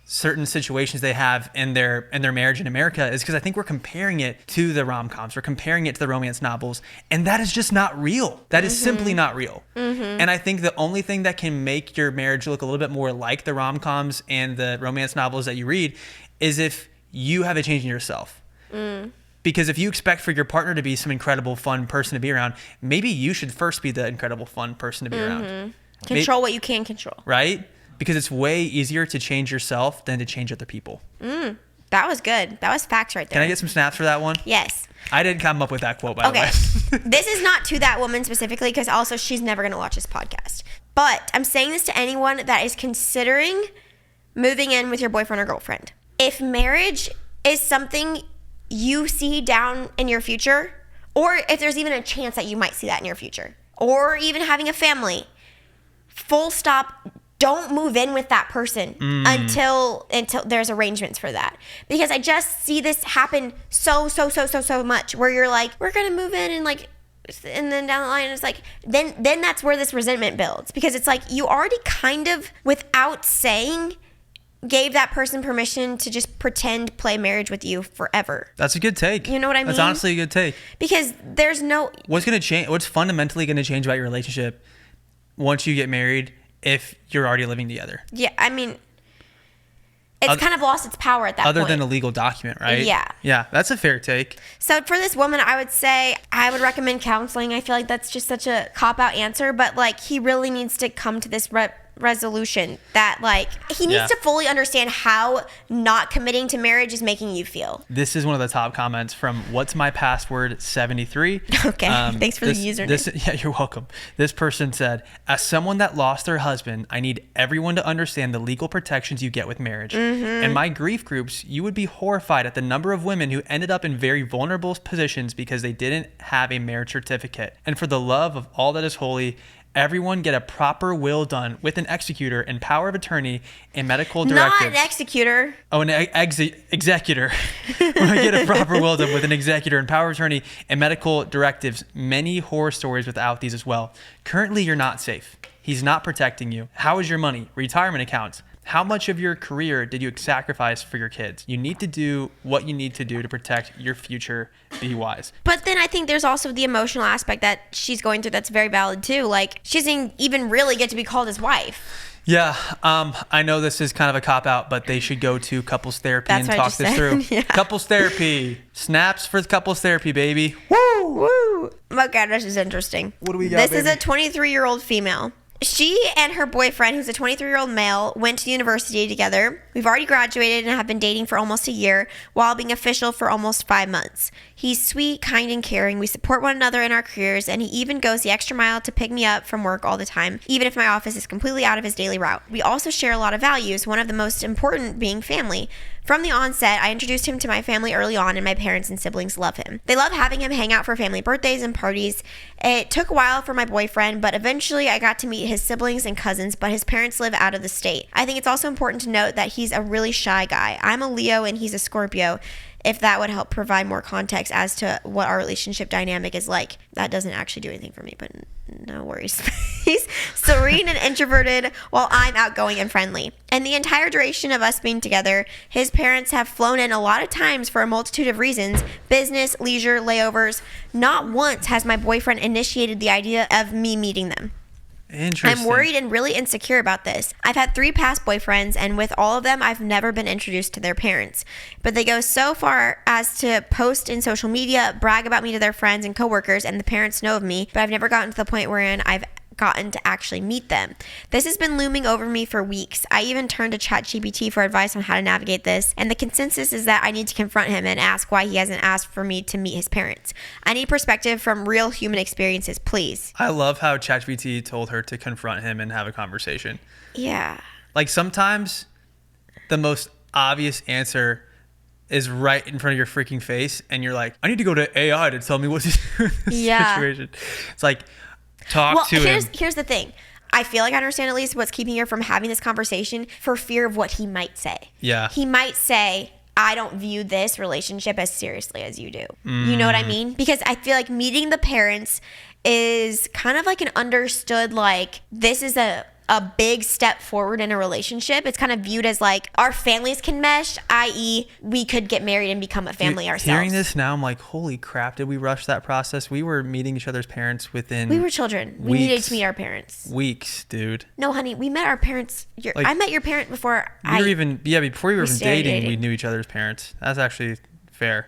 certain situations they have in their marriage in America is because I think we're comparing it to the rom-coms. We're comparing it to the romance novels, and that is just not real. That is simply not real. And I think the only thing that can make your marriage look a little bit more like the rom-coms and the romance novels that you read is if you have a change in yourself. Because if you expect for your partner to be some incredible, fun person to be around, maybe you should first be the incredible, fun person to be around. Control what you can control. Right? Because it's way easier to change yourself than to change other people. That was good. That was facts right there. Can I get some snaps for that one? Yes. I didn't come up with that quote, by the way. This is not to that woman specifically, because also she's never going to watch this podcast. But I'm saying this to anyone that is considering moving in with your boyfriend or girlfriend. If marriage is something you see down in your future, or if there's even a chance that you might see that in your future, or even having a family, full stop, don't move in with that person until there's arrangements for that. Because I just see this happen so much, where you're like, we're gonna move in, and then down the line it's like, then that's where this resentment builds, because it's like you already kind of, without saying, gave that person permission to just pretend play marriage with you forever. That's a good take. You know what I mean? That's honestly a good take. Because there's no... What's fundamentally going to change about your relationship once you get married if you're already living together? Yeah, I mean, it's kind of lost its power at that point. Other than a legal document, right? Yeah. Yeah, that's a fair take. So for this woman, I would say I would recommend counseling. I feel like that's just such a cop-out answer, but like he really needs to come to this resolution that like he needs to fully understand how not committing to marriage is making you feel. This is one of the top comments from What's My Password 73. Okay, thanks for the username. Yeah, you're welcome. This person said, as someone that lost their husband, I need everyone to understand the legal protections you get with marriage. In my grief groups, you would be horrified at the number of women who ended up in very vulnerable positions because they didn't have a marriage certificate. And for the love of all that is holy, everyone get a proper will done with an executor and power of attorney and medical directives. Not an executor. Oh, an executor. When I get a proper will done with an executor and power of attorney and medical directives. Many horror stories without these as well. Currently, you're not safe. He's not protecting you. How is your money? Retirement accounts. How much of your career did you sacrifice for your kids? You need to do what you need to do to protect your future. Be wise. But then I think there's also the emotional aspect that she's going through that's very valid too. Like, she doesn't even really get to be called his wife. Yeah, I know this is kind of a cop-out, but they should go to couples therapy and talk this through. Yeah. Couples therapy. Snaps for couples therapy, baby. Woo! Woo! Okay, this is interesting. What do we got, This is a 23-year-old female. She and her boyfriend, who's a 23-year-old male, went to university together. We've already graduated and have been dating for almost a year, while being official for almost 5 months. He's sweet, kind, and caring. We support one another in our careers, and he even goes the extra mile to pick me up from work all the time, even if my office is completely out of his daily route. We also share a lot of values, one of the most important being family. From the onset, I introduced him to my family early on, and my parents and siblings love him. They love having him hang out for family birthdays and parties. It took a while for my boyfriend, but eventually I got to meet his siblings and cousins, but his parents live out of the state. I think it's also important to note that he's a really shy guy. I'm a Leo and he's a Scorpio, if that would help provide more context as to what our relationship dynamic is like. That doesn't actually do anything for me, but no worries. He's serene and introverted, while I'm outgoing and friendly. And the entire duration of us being together, his parents have flown in a lot of times for a multitude of reasons: business, leisure, layovers. Not once has my boyfriend initiated the idea of me meeting them. Interesting. I'm worried and really insecure about this. I've had 3 past boyfriends, and with all of them, I've never been introduced to their parents. But they go so far as to post in social media, brag about me to their friends and coworkers, and the parents know of me, but I've never gotten to the point wherein I've gotten to actually meet them. This has been looming over me for weeks. I even turned to ChatGPT for advice on how to navigate this, and the consensus is that I need to confront him and ask why he hasn't asked for me to meet his parents. I need perspective from real human experiences, please. I love how ChatGPT told her to confront him and have a conversation. Yeah. Like, sometimes the most obvious answer is right in front of your freaking face, and you're like, I need to go to AI to tell me what's this situation. It's like, talk to him. Here's the thing. I feel like I understand at least what's keeping her from having this conversation for fear of what he might say. Yeah. He might say, I don't view this relationship as seriously as you do. You know what I mean? Because I feel like meeting the parents is kind of like an understood, like, this is a big step forward in a relationship. It's kind of viewed as like our families can mesh, i.e. we could get married and become a family ourselves. Hearing this now, I'm like, holy crap, did we rush that process? We were meeting each other's parents within We were children. We needed to meet our parents. Weeks, dude. No, honey, we met our parents. I met your parent before before we were even dating, we knew each other's parents. That's actually fair.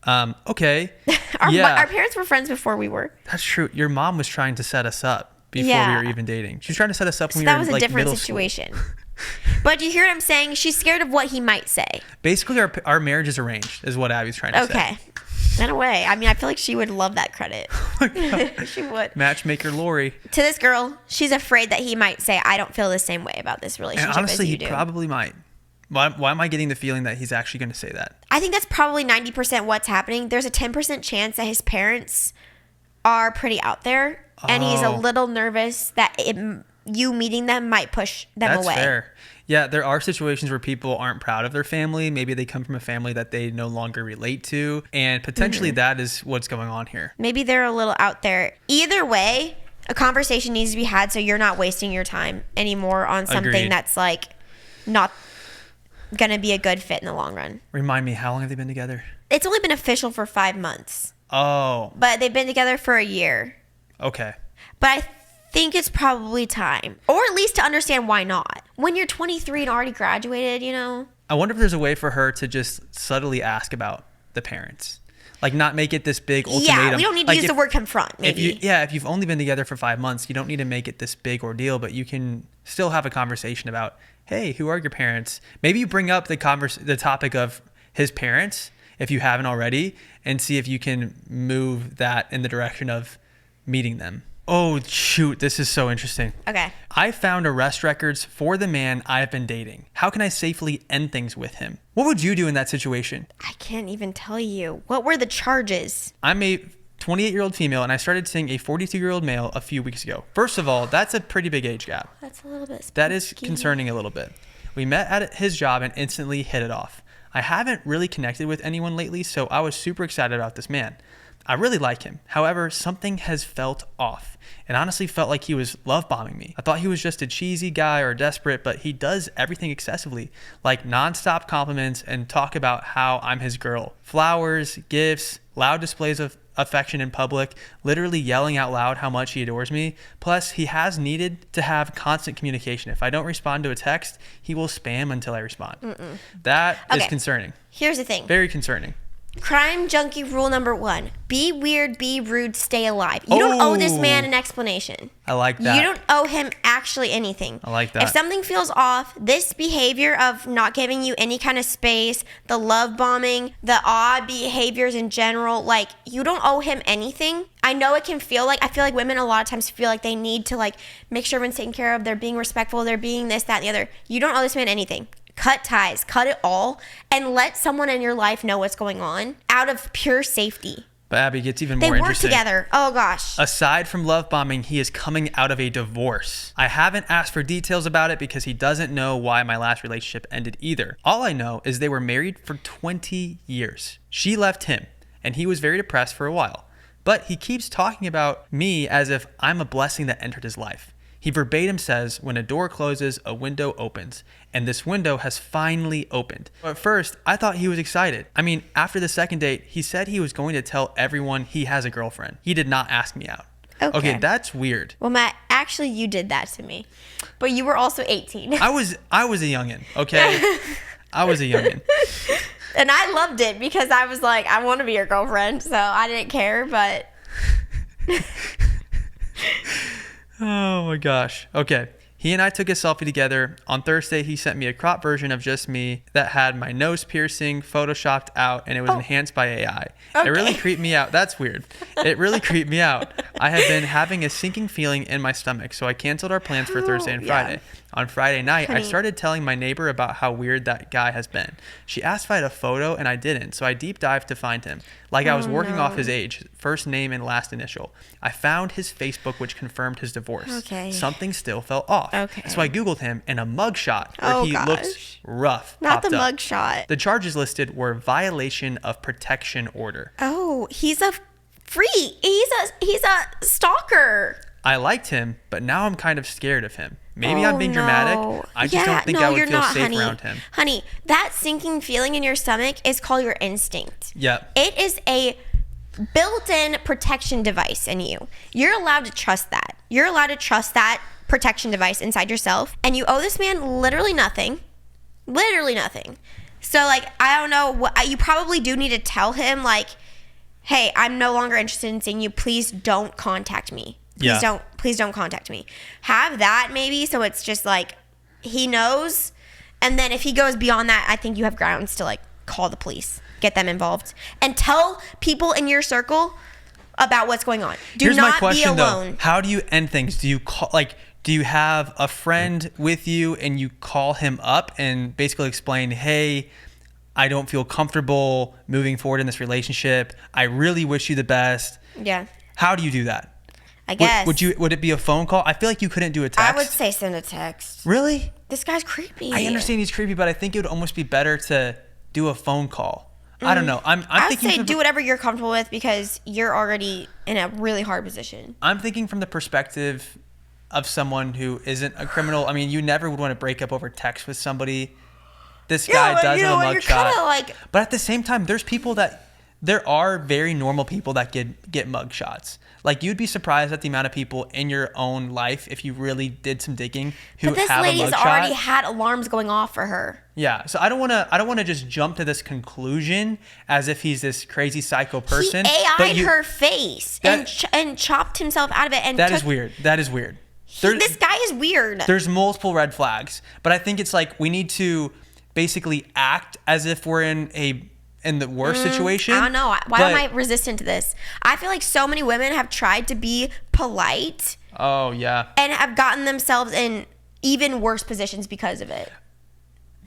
Okay. Our parents were friends before we were. That's true. Your mom was trying to set us up before we were even dating. She was trying to set us up when we were in like that was a different middle situation. School. But you hear what I'm saying? She's scared of what he might say. Basically, our marriage is arranged, is what Abby's trying to say. Okay. In a way. I mean, I feel like she would love that credit. She would. Matchmaker Lori. To this girl, she's afraid that he might say, I don't feel the same way about this relationship And honestly, as you do. he probably might. Why am I getting the feeling that he's actually going to say that? I think that's probably 90% what's happening. There's a 10% chance that his parents are pretty out there. And he's a little nervous that you meeting them might push them away. That's fair. Yeah, there are situations where people aren't proud of their family. Maybe they come from a family that they no longer relate to. And potentially that is what's going on here. Maybe they're a little out there. Either way, a conversation needs to be had so you're not wasting your time anymore on something Agreed. that's like not going to be a good fit in the long run. Remind me, how long have they been together? It's only been official for 5 months. Oh. But they've been together for a year. Okay. But I think it's probably time. Or at least to understand why not. When you're 23 and already graduated, you know? I wonder if there's a way for her to just subtly ask about the parents. Like, not make it this big ultimatum. Yeah, we don't need to use the word confront, maybe. If you've only been together for 5 months, you don't need to make it this big ordeal, but you can still have a conversation about, hey, who are your parents? Maybe you bring up the topic of his parents, if you haven't already, and see if you can move that in the direction of meeting them. Oh, shoot. This is so interesting. Okay. I found arrest records for the man I've been dating. How can I safely end things with him? What would you do in that situation? I can't even tell you. What were the charges? I'm a 28-year-old female, and I started seeing a 42-year-old male a few weeks ago. First of all, that's a pretty big age gap. That's a little bit spooky. That is concerning a little bit. We met at his job and instantly hit it off. I haven't really connected with anyone lately, so I was super excited about this man. I really like him. However, something has felt off. It honestly felt like he was love bombing me. I thought he was just a cheesy guy or desperate, but he does everything excessively, like nonstop compliments and talk about how I'm his girl. Flowers, gifts, loud displays of affection in public, literally yelling out loud how much he adores me. Plus, he has needed to have constant communication. If I don't respond to a text, he will spam until I respond. That is concerning. Here's the thing. Very concerning. Crime junkie rule number 1. Be weird, be rude, stay alive. You don't owe this man an explanation. I like that. You don't owe him actually anything. I like that. If something feels off, this behavior of not giving you any kind of space, the love bombing, the odd behaviors in general, like, you don't owe him anything. I know it can feel like, I feel like women a lot of times feel like they need to, like, make sure everyone's taken care of, they're being respectful, they're being this, that, and the other. You don't owe this man anything. Cut ties, cut it all, and let someone in your life know what's going on out of pure safety. But Abby, gets even more interesting. They work together. Oh, gosh. Aside from love bombing, he is coming out of a divorce. I haven't asked for details about it because he doesn't know why my last relationship ended either. All I know is they were married for 20 years. She left him, and he was very depressed for a while. But he keeps talking about me as if I'm a blessing that entered his life. He verbatim says, when a door closes, a window opens. And this window has finally opened. At first, I thought he was excited. I mean, after the second date, he said he was going to tell everyone he has a girlfriend. He did not ask me out. Okay, that's weird. Well, Matt, actually, you did that to me. But you were also 18. I was a youngin', okay? I was a youngin'. And I loved it because I was like, I want to be your girlfriend. So I didn't care, but... Oh my gosh. Okay. He and I took a selfie together. On Thursday, he sent me a crop version of just me that had my nose piercing photoshopped out, and it was enhanced by AI. It really creeped me out. That's weird. It really creeped me out. I had been having a sinking feeling in my stomach, so I canceled our plans for Thursday and Friday. On Friday night, I started telling my neighbor about how weird that guy has been. She asked if I had a photo, and I didn't, so I deep dived to find him. Like I was working off his age, first name and last initial. I found his Facebook, which confirmed his divorce. Okay. Something still felt off. Okay. So I Googled him, and a mugshot where he looks rough Not popped the up. mugshot. The charges listed were violation of protection order. Oh, he's a freak. He's a stalker. I liked him, but now I'm kind of scared of him. Maybe I'm being dramatic. I just don't think I would feel safe around him. Honey, that sinking feeling in your stomach is called your instinct. Yep. It is a built-in protection device in you. You're allowed to trust that. You're allowed to trust that protection device inside yourself. And you owe this man literally nothing. Literally nothing. So, like, I don't know. You probably do need to tell him, like, hey, I'm no longer interested in seeing you. Please don't contact me. Please don't contact me. Have that maybe, so it's just like he knows. And then if he goes beyond that, I think you have grounds to like call the police, get them involved, and tell people in your circle about what's going on. Here's not my question, be alone. though. How do you end things? Do you call, like, do you have a friend with you and you call him up and basically explain, hey, I don't feel comfortable moving forward in this relationship. I really wish you the best. Yeah. How do you do that? I guess. Would it be a phone call? I feel like you couldn't do a text. I would say send a text. Really? This guy's creepy. I understand he's creepy, but I think it would almost be better to do a phone call. I don't know. I would thinking say do whatever you're comfortable with because you're already in a really hard position. I'm thinking from the perspective of someone who isn't a criminal. I mean, you never would want to break up over text with somebody. This guy does have a mugshot. But at the same time, there are very normal people that get mugshots. Like, you'd be surprised at the amount of people in your own life, if you really did some digging, who have a mugshot. But this lady's already had alarms going off for her. Yeah, so I don't want to just jump to this conclusion as if he's this crazy psycho person. He AI'd her face and chopped himself out of it. And that is weird. That is weird. This guy is weird. There's multiple red flags, but I think it's like we need to basically act as if we're in the worst situation. I don't know. Why am I resistant to this? I feel like so many women have tried to be polite. Oh, yeah. And have gotten themselves in even worse positions because of it.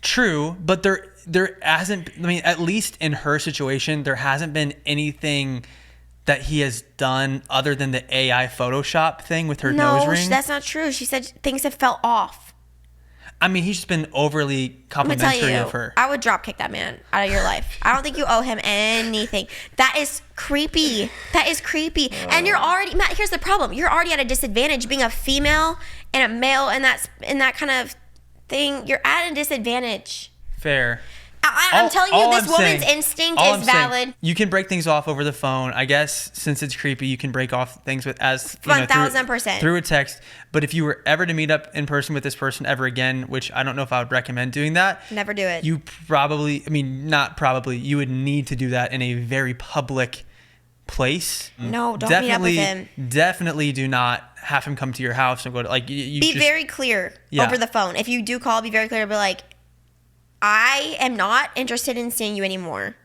True, but there hasn't, I mean, at least in her situation, there hasn't been anything that he has done other than the AI Photoshop thing with her nose ring. No, that's not true. She said things have felt off. I mean, he's just been overly complimentary of her. I would drop kick that man out of your life. I don't think you owe him anything. That is creepy. That is creepy. And you're already, Matt, here's the problem. You're already at a disadvantage being a female and a male and that kind of thing. You're at a disadvantage. Fair. I'm telling you, this woman's instinct is valid. You can break things off over the phone. I guess since it's creepy, you can break off things with 1,000% through a text. But if you were ever to meet up in person with this person ever again, which I don't know if I would recommend doing that. Never do it. You probably, I mean, not probably, you would need to do that in a very public place. No, don't meet up with him. Definitely do not have him come to your house and go to, like, be very clear over the phone. If you do call, be very clear. Be like, I am not interested in seeing you anymore.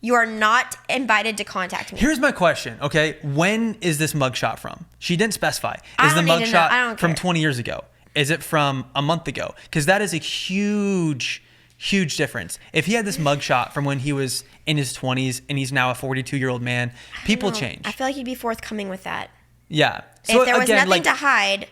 You are not invited to contact me. Here's my question, okay? When is this mugshot from? She didn't specify. Is the mugshot from 20 years ago? Is it from a month ago? Because that is a huge, huge difference. If he had this mugshot from when he was in his 20s and he's now a 42-year-old man, people change. I feel like he'd be forthcoming with that. Yeah. So if there was nothing to hide...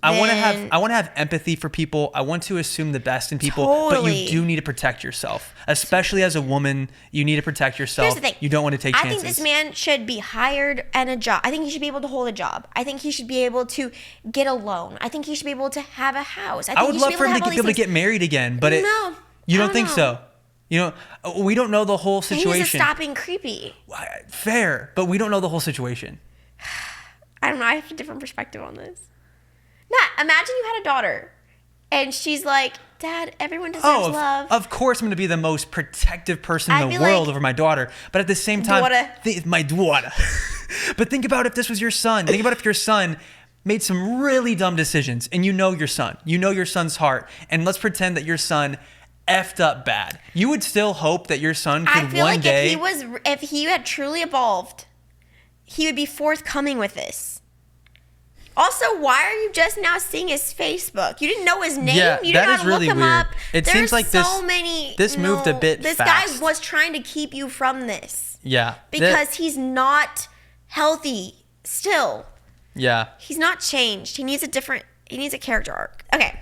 I want to have empathy for people. I want to assume the best in people, but you do need to protect yourself. Especially as a woman, you need to protect yourself. Here's the thing. You don't want to take chances. I think this man should be hired and a job. I think he should be able to hold a job. I think he should be able to get a loan. I think he should be able to have a house. I would love for him to be able to get married again, but you don't think so? You know, we don't know the whole situation. He needs to stop being creepy. Fair, but we don't know the whole situation. I don't know. I have a different perspective on this. Matt, imagine you had a daughter and she's like, Dad, everyone deserves love. Of course I'm going to be the most protective person in the world over my daughter. But at the same time, my daughter. But think about if this was your son. Think about if your son made some really dumb decisions and you know your son. You know your son's heart. And let's pretend that your son effed up bad. You would still hope that your son could one day... if he had truly evolved, he would be forthcoming with this. Also, why are you just now seeing his Facebook? You didn't know his name. Yeah, you didn't know how to look him up. It seems like this moved a bit fast. This guy was trying to keep you from this. Yeah. Because he's not healthy still. Yeah. He's not changed. He needs a character arc. Okay.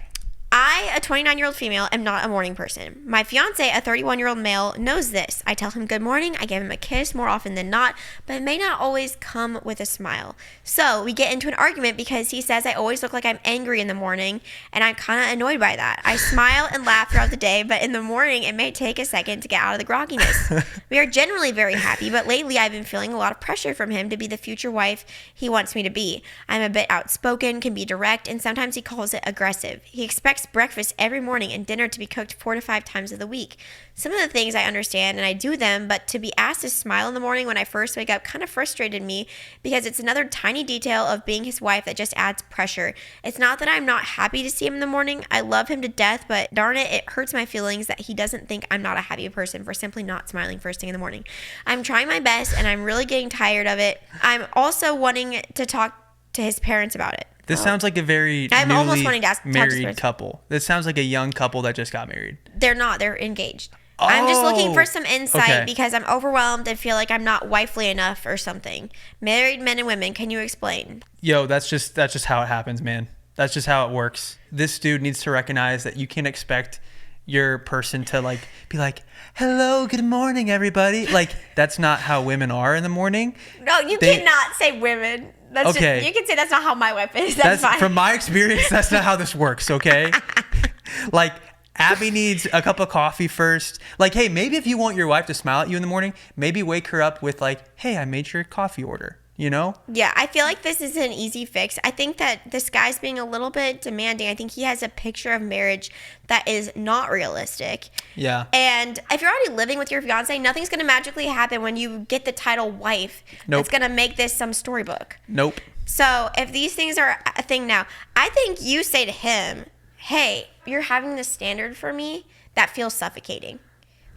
I, a 29-year-old female, am not a morning person. My fiance, a 31-year-old male, knows this. I tell him good morning. I give him a kiss more often than not, but it may not always come with a smile. So we get into an argument because he says I always look like I'm angry in the morning, and I'm kind of annoyed by that. I smile and laugh throughout the day, but in the morning, it may take a second to get out of the grogginess. We are generally very happy, but lately I've been feeling a lot of pressure from him to be the future wife he wants me to be. I'm a bit outspoken, can be direct, and sometimes he calls it aggressive. He expects breakfast every morning and dinner to be cooked 4 to 5 times of the week. Some of the things I understand and I do them, but to be asked to smile in the morning when I first wake up kind of frustrated me because it's another tiny detail of being his wife that just adds pressure. It's not that I'm not happy to see him in the morning. I love him to death, but darn it, it hurts my feelings that he doesn't think I'm not a happy person for simply not smiling first thing in the morning. I'm trying my best and I'm really getting tired of it. I'm also wanting to talk to his parents about it. This sounds like a very I'm almost wanting to talk to married couple. This sounds like a young couple that just got married. They're not. They're engaged. I'm just looking for some insight okay. because I'm overwhelmed and feel like I'm not wifely enough or something. Married men and women, can you explain? Yo, that's just how it happens, man. That's just how it works. This dude needs to recognize that you can't expect your person to like be like, hello, good morning, everybody. Like, that's not how women are in the morning. No, you cannot say women. That's okay. Just, you can say that's not how my wife is. That's fine. From my experience, that's not how this works, okay? Like, Abby needs a cup of coffee first. Like, hey, maybe if you want your wife to smile at you in the morning, maybe wake her up with like, hey, I made your coffee order, you know? Yeah, I feel like this is an easy fix. I think that this guy's being a little bit demanding. I think he has a picture of marriage that is not realistic. Yeah. And if you're already living with your fiance, nothing's going to magically happen when you get the title wife. Nope. That's going to make this some storybook. Nope. So if these things are a thing now, I think you say to him, hey, you're having this standard for me that feels suffocating.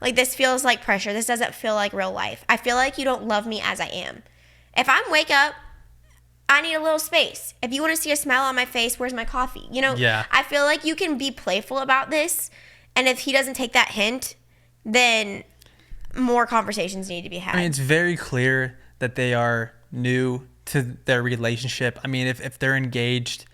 Like, this feels like pressure. This doesn't feel like real life. I feel like you don't love me as I am. If I wake up, I need a little space. If you want to see a smile on my face, where's my coffee? You know, yeah. I feel like you can be playful about this. And if he doesn't take that hint, then more conversations need to be had. I mean, it's very clear that they are new to their relationship. I mean, if they're engaged,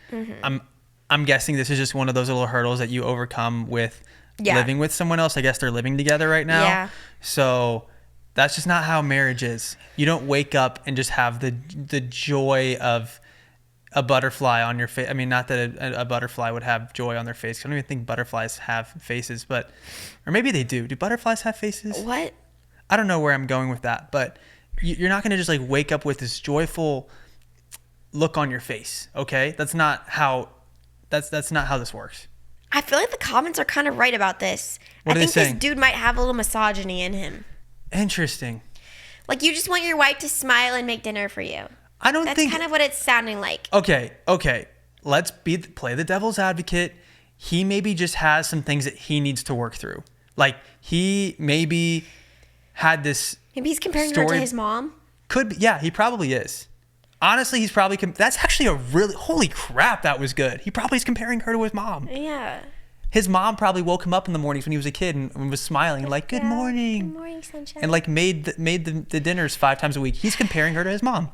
I'm guessing this is just one of those little hurdles that you overcome with living with someone else. I guess they're living together right now. Yeah. So that's just not how marriage is. You don't wake up and just have the joy of a butterfly on your face. I mean, not that a butterfly would have joy on their face. I don't even think butterflies have faces, or maybe they do. Do butterflies have faces? What? I don't know where I'm going with that, but you're not going to just like wake up with this joyful look on your face. Okay. That's not how this works. I feel like the comments are kind of right about this. What are they saying? This dude might have a little misogyny in him. Interesting. Like, you just want your wife to smile and make dinner for you. That's kind of what it's sounding like. Okay. Let's play the devil's advocate. He maybe just has some things that he needs to work through. Like, he maybe had this. Maybe he's comparing her to his mom. Could be. Yeah, he probably is. Honestly, he's probably. That's actually holy crap, that was good. He probably is comparing her to his mom. Yeah. His mom probably woke him up in the mornings when he was a kid and was smiling like, good morning. Good morning, sunshine. And like made the dinners 5 times a week. He's comparing her to his mom.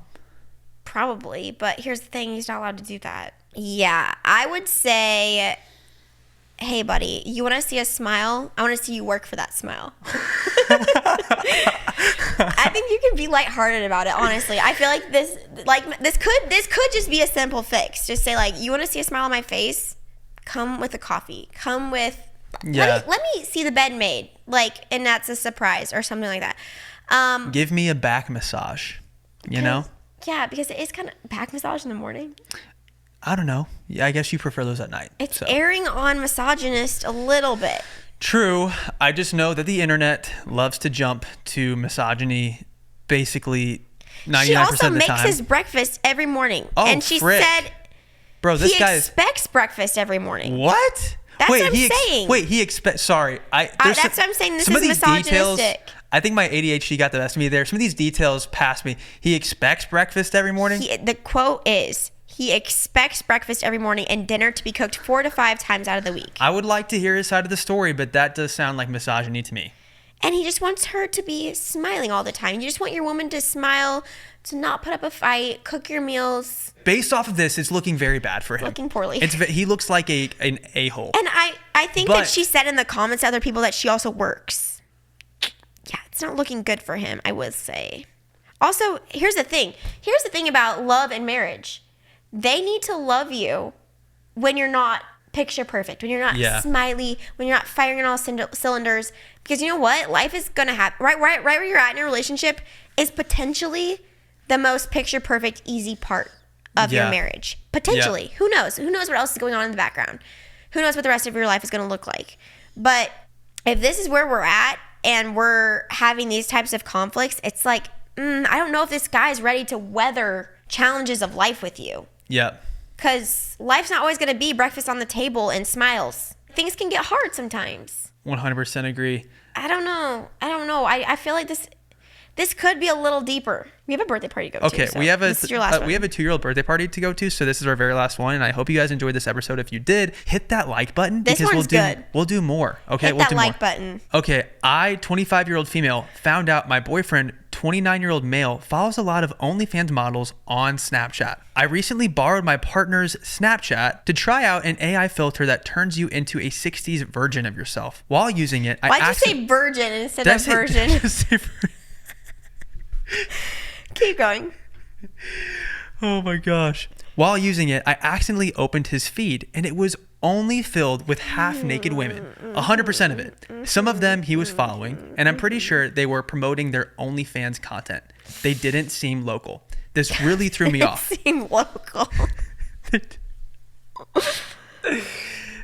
Probably, but here's the thing, he's not allowed to do that. Yeah, I would say, hey buddy, you want to see a smile? I want to see you work for that smile. I think you can be lighthearted about it, honestly. I feel like this could just be a simple fix. Just say like, you want to see a smile on my face? Come with a coffee. Come with let me see the bed made. Like, and that's a surprise or something like that. Give me a back massage. You know? Yeah, because it is kind of back massage in the morning. I don't know. Yeah, I guess you prefer those at night. It's airing on misogynist a little bit. True. I just know that the internet loves to jump to misogyny basically 99% of the time. She also makes his breakfast every morning. Oh, and she frick. said Bro, this guy expects breakfast every morning. What? That's what I'm saying. He expects. Sorry, that's what I'm saying. This is misogynistic. I think my ADHD got the best of me there. Some of these details passed me. He expects breakfast every morning. The quote is, he expects breakfast every morning and dinner to be cooked 4 to 5 times out of the week. I would like to hear his side of the story, but that does sound like misogyny to me. And he just wants her to be smiling all the time. You just want your woman to smile, to not put up a fight, cook your meals. Based off of this, it's looking very bad for him. Looking poorly. He looks like an a-hole. And I think that she said in the comments to other people that she also works. Yeah, it's not looking good for him, I would say. Also, here's the thing. Here's the thing about love and marriage. They need to love you when you're not picture perfect, when you're not smiley, when you're not firing on all cylinders. Because you know what? Life is going to happen. Right where you're at in your relationship is potentially the most picture perfect, easy part of your marriage. Potentially. Yeah. Who knows? Who knows what else is going on in the background? Who knows what the rest of your life is going to look like? But if this is where we're at and we're having these types of conflicts, it's like, I don't know if this guy's ready to weather challenges of life with you. Yeah. Because life's not always going to be breakfast on the table and smiles. Things can get hard sometimes. 100% agree. I don't know. I feel like this could be a little deeper. We have a birthday party to go to. Okay, so this is your last one. We have a 2-year-old birthday party to go to, so this is our very last one. And I hope you guys enjoyed this episode. If you did, hit that like button. This one's good. We'll do more. Okay, hit that like button. Okay, 25-year-old female, found out my boyfriend, 29-year-old male, follows a lot of OnlyFans models on Snapchat. I recently borrowed my partner's Snapchat to try out an AI filter that turns you into a 60s version of yourself. While using it, Why'd you say virgin instead of version? Keep going. Oh my gosh. While using it, I accidentally opened his feed and it was only filled with half-naked women. 100% of it. Some of them he was following, and I'm pretty sure they were promoting their OnlyFans content. They didn't seem local. This really threw me off. Seem local.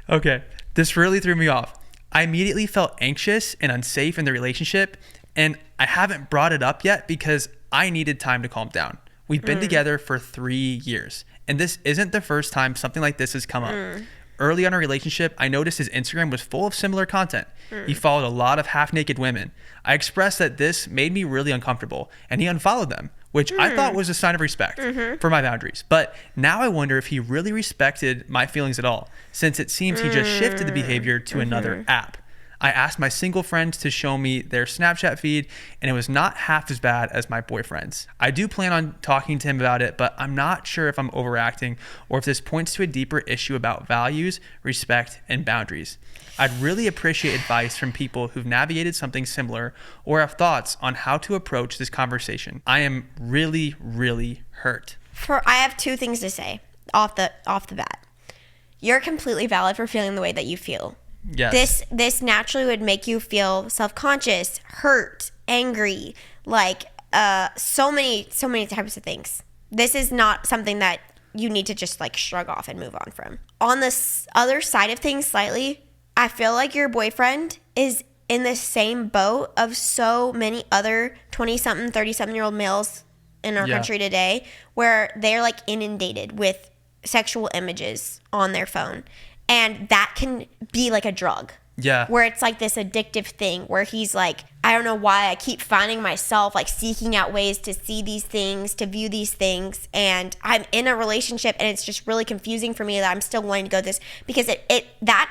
Okay, this really threw me off. I immediately felt anxious and unsafe in the relationship, and I haven't brought it up yet because I needed time to calm down. We've been together for 3 years, and this isn't the first time something like this has come up. Early on in our relationship, I noticed his Instagram was full of similar content. He followed a lot of half-naked women. I expressed that this made me really uncomfortable, and he unfollowed them, which I thought was a sign of respect for my boundaries. But now I wonder if he really respected my feelings at all, since it seems he just shifted the behavior to another app. I asked my single friends to show me their Snapchat feed, and it was not half as bad as my boyfriend's. I do plan on talking to him about it, but I'm not sure if I'm overacting or if this points to a deeper issue about values, respect, and boundaries. I'd really appreciate advice from people who've navigated something similar or have thoughts on how to approach this conversation. I am really, really hurt. I have 2 things to say off the bat. You're completely valid for feeling the way that you feel. Yes. This naturally would make you feel self-conscious, hurt, angry, like so many types of things. This is not something that you need to just like shrug off and move on from. On this other side of things slightly, I feel like your boyfriend is in the same boat of so many other 20-something, 30-something-year-old males in our country today, where they're like inundated with sexual images on their phone. And that can be like a drug. Yeah. Where it's like this addictive thing where he's like, I don't know why I keep finding myself like seeking out ways to see these things, to view these things. And I'm in a relationship and it's just really confusing for me that I'm still wanting to go this, because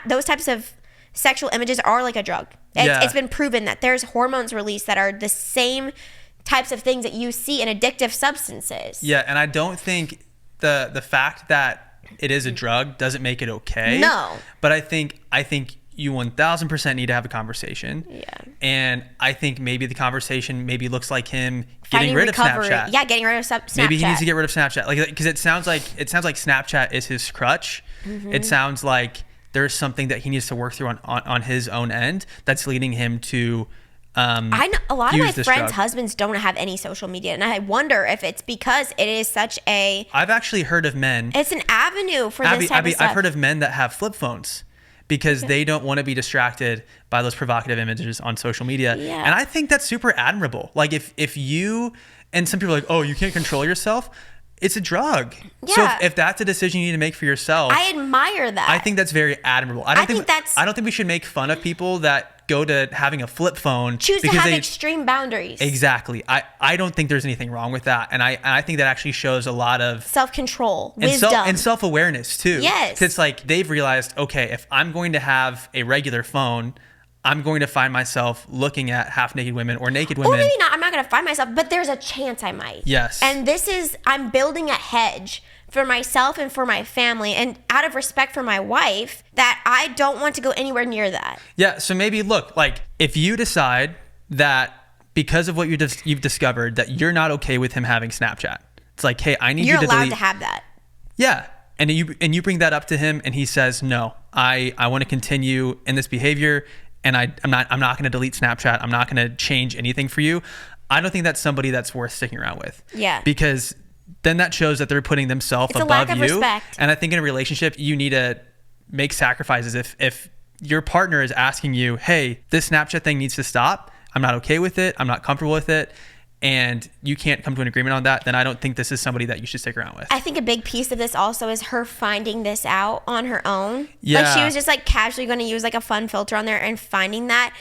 those types of sexual images are like a drug. It's been proven that there's hormones released that are the same types of things that you see in addictive substances. Yeah. And I don't think the fact that it is a drug doesn't make it okay. No. But I think you 1000% need to have a conversation. Yeah. And I think maybe the conversation maybe looks like him getting rid of Snapchat. Yeah, getting rid of Snapchat. Maybe he needs to get rid of Snapchat. Like, because it sounds like Snapchat is his crutch. It sounds like there's something that he needs to work through on his own end that's leading him to I know a lot of my friends' husbands don't have any social media, and I wonder if it's because it is such a... I've actually heard of men... It's an avenue for this type of stuff. I've heard of men that have flip phones because they don't want to be distracted by those provocative images on social media. Yeah. And I think that's super admirable. Like if you... And some people are like, oh, you can't control yourself. It's a drug. Yeah. So if that's a decision you need to make for yourself... I admire that. I think that's very admirable. I don't think we should make fun of people that go to having a flip phone. Choose to have extreme boundaries. Exactly. I don't think there's anything wrong with that. And I think that actually shows a lot of... self-control, wisdom. And self-awareness too. Yes. It's like they've realized, okay, if I'm going to have a regular phone, I'm going to find myself looking at half naked women or naked Well, women. maybe not. I'm not going to find myself, but there's a chance I might. Yes. And I'm building a hedge for myself and for my family, and out of respect for my wife, that I don't want to go anywhere near that. Yeah. So maybe look, like if you decide that because of what you've discovered that you're not okay with him having Snapchat, it's like, hey, I need you to delete. You're allowed to have that. Yeah. And you bring that up to him and he says, no, I want to continue in this behavior and I'm not going to delete Snapchat. I'm not going to change anything for you. I don't think that's somebody that's worth sticking around with. Yeah. Because then that shows that they're putting themselves above a lack of you. respect. And I think in a relationship, you need to make sacrifices. If your partner is asking you, hey, this Snapchat thing needs to stop. I'm not okay with it. I'm not comfortable with it. And you can't come to an agreement on that, then I don't think this is somebody that you should stick around with. I think a big piece of this also is her finding this out on her own. Yeah. Like she was just like casually going to use like a fun filter on there and finding that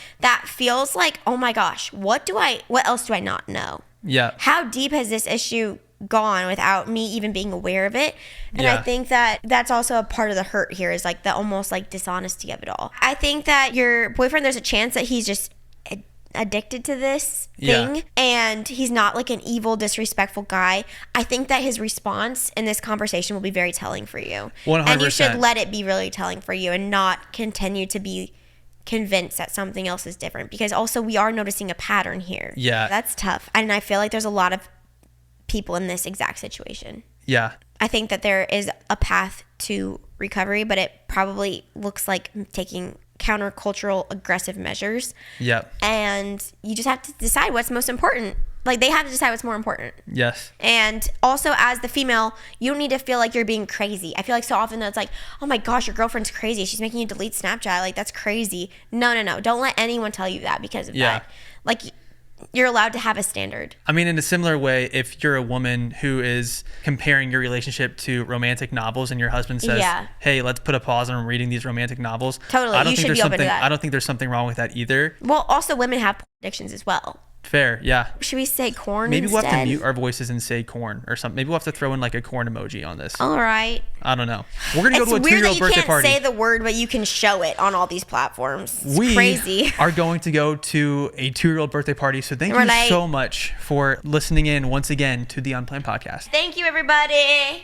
feels like, oh my gosh, what else do I not know? Yeah. How deep has this issue gone without me even being aware of it? And Yeah. I think that that's also a part of the hurt here, is like the almost like dishonesty of it all. I think that your boyfriend, there's a chance that he's just addicted to this thing. Yeah. And he's not like an evil, disrespectful guy. I think that his response in this conversation will be very telling for you. 100%. And you should let it be really telling for you and not continue to be convinced that something else is different, because also we are noticing a pattern here. Yeah. That's tough. And I feel like there's a lot of people in this exact situation. Yeah. I think that there is a path to recovery, but it probably looks like taking countercultural aggressive measures. Yep. And you just have to decide what's most important. Like, they have to decide what's more important. Yes. And also, as the female, you don't need to feel like you're being crazy. I feel like so often that's like, oh my gosh, your girlfriend's crazy. She's making you delete Snapchat. Like, that's crazy. No. Don't let anyone tell you that because of that. Like, you're allowed to have a standard. I mean, in a similar way, if you're a woman who is comparing your relationship to romantic novels and your husband says, hey, let's put a pause on reading these romantic novels. Totally. I don't You think should there's be open to something that. I don't think there's something wrong with that either. Well, also women have addictions as well. Fair, yeah. Should we say corn Maybe instead? we'll have to mute our voices and say corn or something. Maybe we'll have to throw in like a corn emoji on this. All right. I don't know. We're going to go to a It's weird 2-year-old that you birthday can't party. say the word, but you can show it on all these platforms. It's We crazy. are going to go to a 2-year-old birthday party. So thank you so much for listening in once again to the Unplanned podcast. Thank you, everybody.